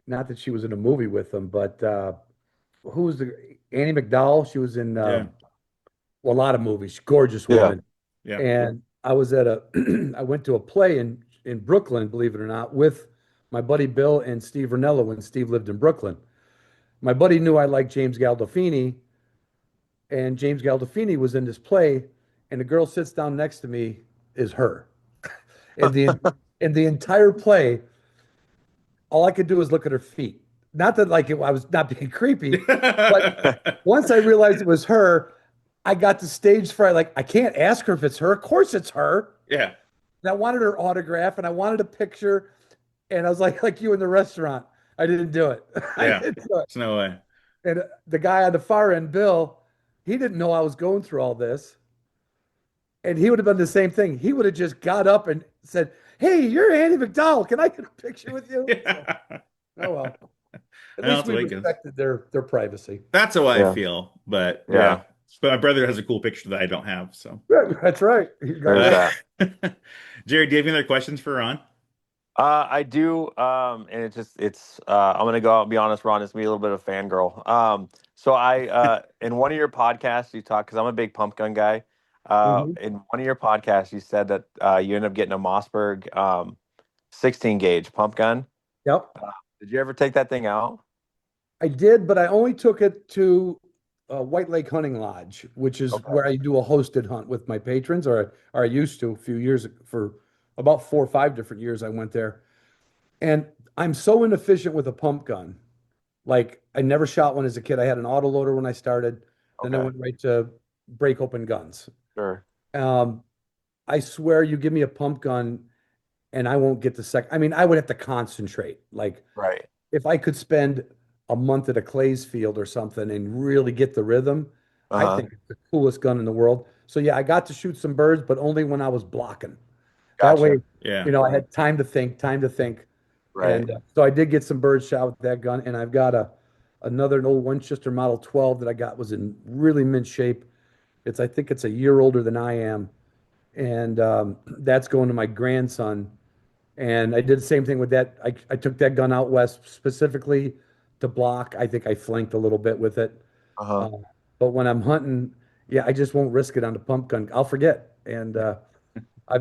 not that she was in a movie with him, but who was the Annie McDowell? She was in yeah, well, a lot of movies. Gorgeous Yeah. woman. yeah. And I was at a I went to a play in Brooklyn, believe it or not, with my buddy Bill and Steve Ranella when Steve lived in Brooklyn. My buddy knew I liked James Gandolfini, and James Gandolfini was in this play, and the girl sits down next to me is her. And the entire play, all I could do was look at her feet. not that like I was not being creepy, but once I realized it was her, I got to stage fright. Like, I can't ask her if it's her. Of course it's her. Yeah. And I wanted her autograph and I wanted a picture. And I was like you in the restaurant. I didn't do it. I Yeah. didn't do it. There's no way. And the guy on the far end, Bill, he didn't know I was going through all this. And he would have done the same thing. He would have just got up and said, "Hey, you're Andy McDowell. Can I get a picture with you?" So, Yeah. oh well. At I know least that's the we way it goes. respected their privacy. That's how I Yeah. feel. But Yeah. yeah. But my brother has a cool picture that I don't have. So, That's right. You got There's that. that. Jared, do you have any other questions for Ron? I do, and I'm gonna go out and be honest, Ron, it's me a little bit of a fangirl. So in one of your podcasts you talk, because I'm a big pump gun guy. Mhm. In one of your podcasts you said that you ended up getting a Mossberg 16 gauge pump gun. Yep. Did you ever take that thing out? I did, but I only took it to White Lake Hunting Lodge, which is Okay. where I do a hosted hunt with my patrons, or I used to a few years for about 4 or 5 different years. I went there, and I'm so inefficient with a pump gun. Like, I never shot one as a kid. I had an autoloader when I started, then I Okay. went right to break open guns. Sure. Um, I swear, you give me a pump gun, and I won't get the second. I mean, I would have to concentrate. Like, Right. if I could spend a month at a Clay's field or something and really get the rhythm, I Uh-huh. think it's the coolest gun in the world. So yeah, I got to shoot some birds, but only when I was blocking. That way, Gotcha. Yeah. I had time to think, time to think. Right. And so I did get some birds shot with that gun, and I've got an old Winchester Model 12 that I got was in really mint shape. I think it's a year older than I am, and that's going to my grandson. And I did the same thing with that. I took that gun out west specifically to block. I think I flanked a little bit with it. Uh-huh. Uh, but when I'm hunting, yeah, I just won't risk it on the pump gun. I'll forget. And I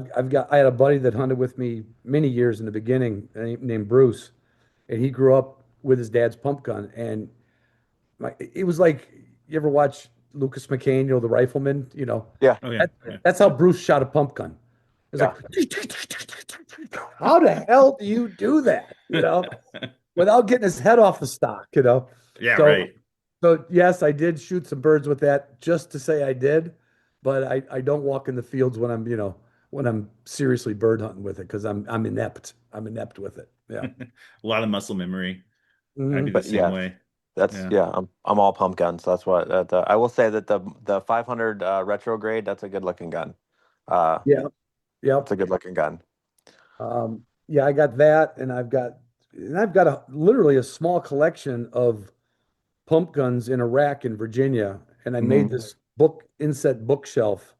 had a buddy that hunted with me many years in the beginning named Bruce, and he grew up with his dad's pump gun. And it was like, you ever watch Lucas McCain, the rifleman, Yeah. Oh yeah. that, Yeah. that's how Bruce shot a pump gun. It was Yeah. like, how the hell do you do that? Without getting his head off the stock. Yeah, So, right. so yes, I did shoot some birds with that just to say I did, but I don't walk in the fields when I'm seriously bird hunting with it because I'm inept. I'm inept with it. Yeah. A lot of muscle memory. I'd be Mhm. the But same yeah, way. that's Yeah. yeah. I'm all pump guns. That's what I will say that the 500 retrograde, that's a good looking gun. Uh, Yeah. it's a Yep. good looking gun. Yeah, I got that, and I've got literally a small collection of pump guns in a rack in Virginia, and I made Hmm. this inset bookshelf.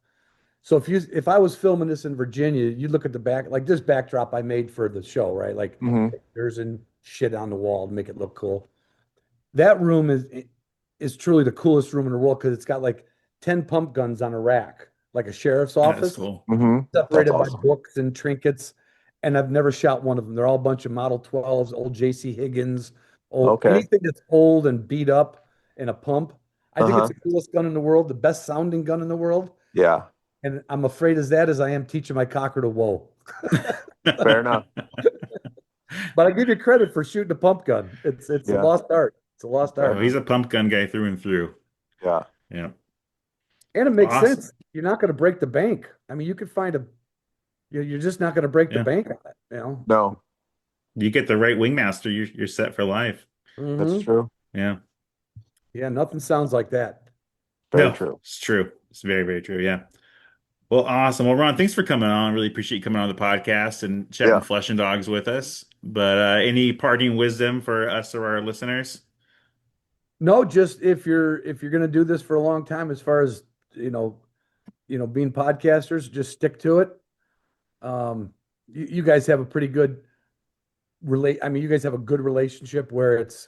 So if I was filming this in Virginia, you look at the back, like this backdrop I made for the show, right? Like Hmm. pictures and shit on the wall to make it look cool. That room is truly the coolest room in the world because it's got like 10 pump guns on a rack, like a sheriff's That's office, cool. Hmm. That's separated by awesome. books and trinkets. And I've never shot one of them. They're all a bunch of Model 12s, old JC Higgins, old Okay. anything that's old and beat up in a pump. I think it's Uh-huh. the coolest gun in the world, the best sounding gun in the world. Yeah. And I'm afraid as I am teaching my cocker to whoa. Fair enough. But I give you credit for shooting a pump gun. It's a Yeah. lost art. It's a lost Fair Oh, art. he's enough. a pump gun guy through and through. Yeah. Yeah. And it makes Awesome. sense. You're not going to break the bank. I mean, you could find you're just not going to break the Yeah. bank on it. No, You get the right wingmaster, you're set for life. that's Hmm. true. Yeah. Yeah, nothing sounds like that. Very No, true. it's true. It's very, very true. Yeah. Well, awesome. Well, Ron, thanks for coming on. Really appreciate you coming on the podcast and chatting Yeah. flesh and dogs with us. But any parting wisdom for us or our listeners? No, just if you're going to do this for a long time, as far as being podcasters, just stick to it. You guys have a pretty good I mean, you guys have a good relationship where it's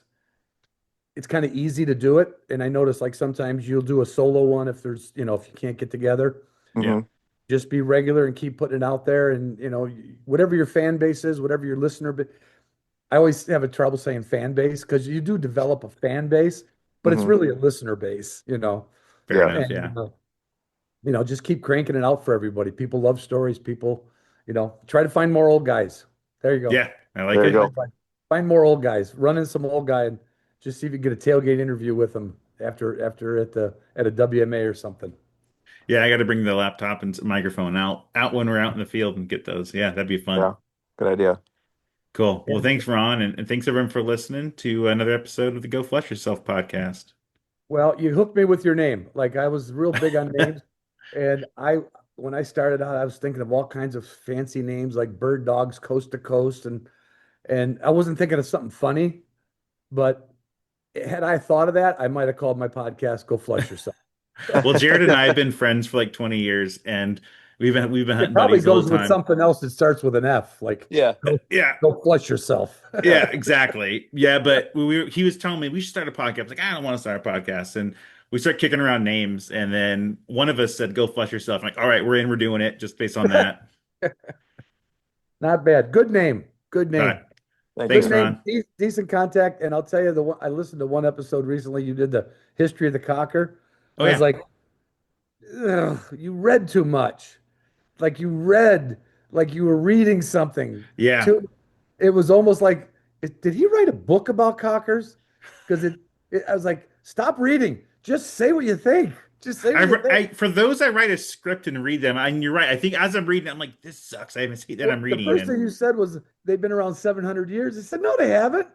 kind of easy to do it. And I notice like sometimes you'll do a solo one if you can't get together. Yeah. Hmm. Just be regular and keep putting it out there. And whatever your fan base is, whatever your listener, but I always have a trouble saying fan base because you do develop a fan base, but it's Hmm. really a listener base. Fair Yeah. enough. Yeah. And just keep cranking it out for everybody. People love stories. People, try to find more old guys. There you go. Yeah. I like There you it. go. Bye-bye. Find more old guys. Run in some old guy and just see if you can get a tailgate interview with them after at a WMA or something. Yeah, I got to bring the laptop and microphone out when we're out in the field and get those. Yeah, that'd be fun. Yeah, good idea. Cool. Well, And thanks, Ron, and thanks everyone for listening to another episode of the Go Flush Yourself podcast. well, you hooked me with your name. Like I was real big on names, and when I started out, I was thinking of all kinds of fancy names like Bird Dogs Coast to Coast, and I wasn't thinking of something funny, but had I thought of that, I might have called my podcast "Go Flush Yourself." Well, Jared and I have been friends for like 20 years, and we've been It hunting probably buddies the whole goes with time. something else that starts with an F, like Yeah. Yeah, "Go Flush Yourself." yeah, exactly. Yeah, but he was telling me we should start a podcast. I was like, I don't want to start a podcast, and we start kicking around names, and then one of us said, "Go Flush Yourself." I'm like, all right, we're in, we're doing it, just based on that. Not bad. Good name. Good All name. right, Thank thanks, you. Good Ron. name. Decent contact. And I'll tell you I listened to one episode recently. You did the history of the cocker, Oh and I was yeah, like, ugh, you read too much. Like you read, like you were reading something. yeah. Too. It was almost like, did he write a book about cockers? Because I was like, stop reading. Just say what you think. Just say what you think. For those I write a script and read them, and you're right. I think as I'm reading, I'm like, this sucks. I haven't seen that. Well, I'm the reading first it. thing you said was they've been around 700 years. I said, no, they haven't.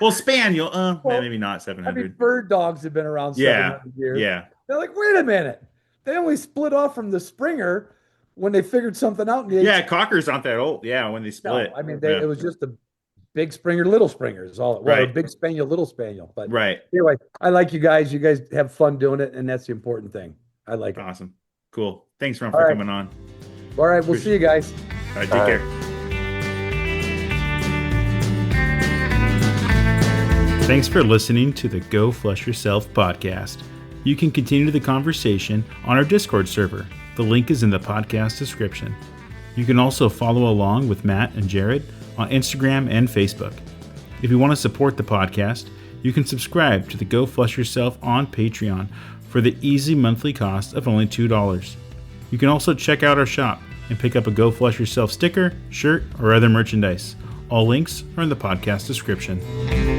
Well, Spaniel, Well, maybe not I mean, 700. bird dogs have been around Yeah, 700 years. yeah, They're like, wait a minute. They only split off from the Springer when they figured something out in the yeah. Cockers aren't that old. Yeah, when they split. No, I mean, Yeah, it was just a big Springer, little Springer is all. Well, a right, big Spaniel, little Spaniel. But right. anyway, I like you guys. You guys have fun doing it, and that's the important thing. I like it. Awesome, cool. Thanks, Ron, All for right. coming on. All right, we'll see you guys. All right, take All right. care. Thanks for listening to the Go Flush Yourself podcast. You can continue the conversation on our Discord server. The link is in the podcast description. You can also follow along with Matt and Jared on Instagram and Facebook. If you want to support the podcast, you can subscribe to the Go Flush Yourself on Patreon for the easy monthly cost of only $2. You can also check out our shop and pick up a Go Flush Yourself sticker, shirt, or other merchandise. All links are in the podcast description.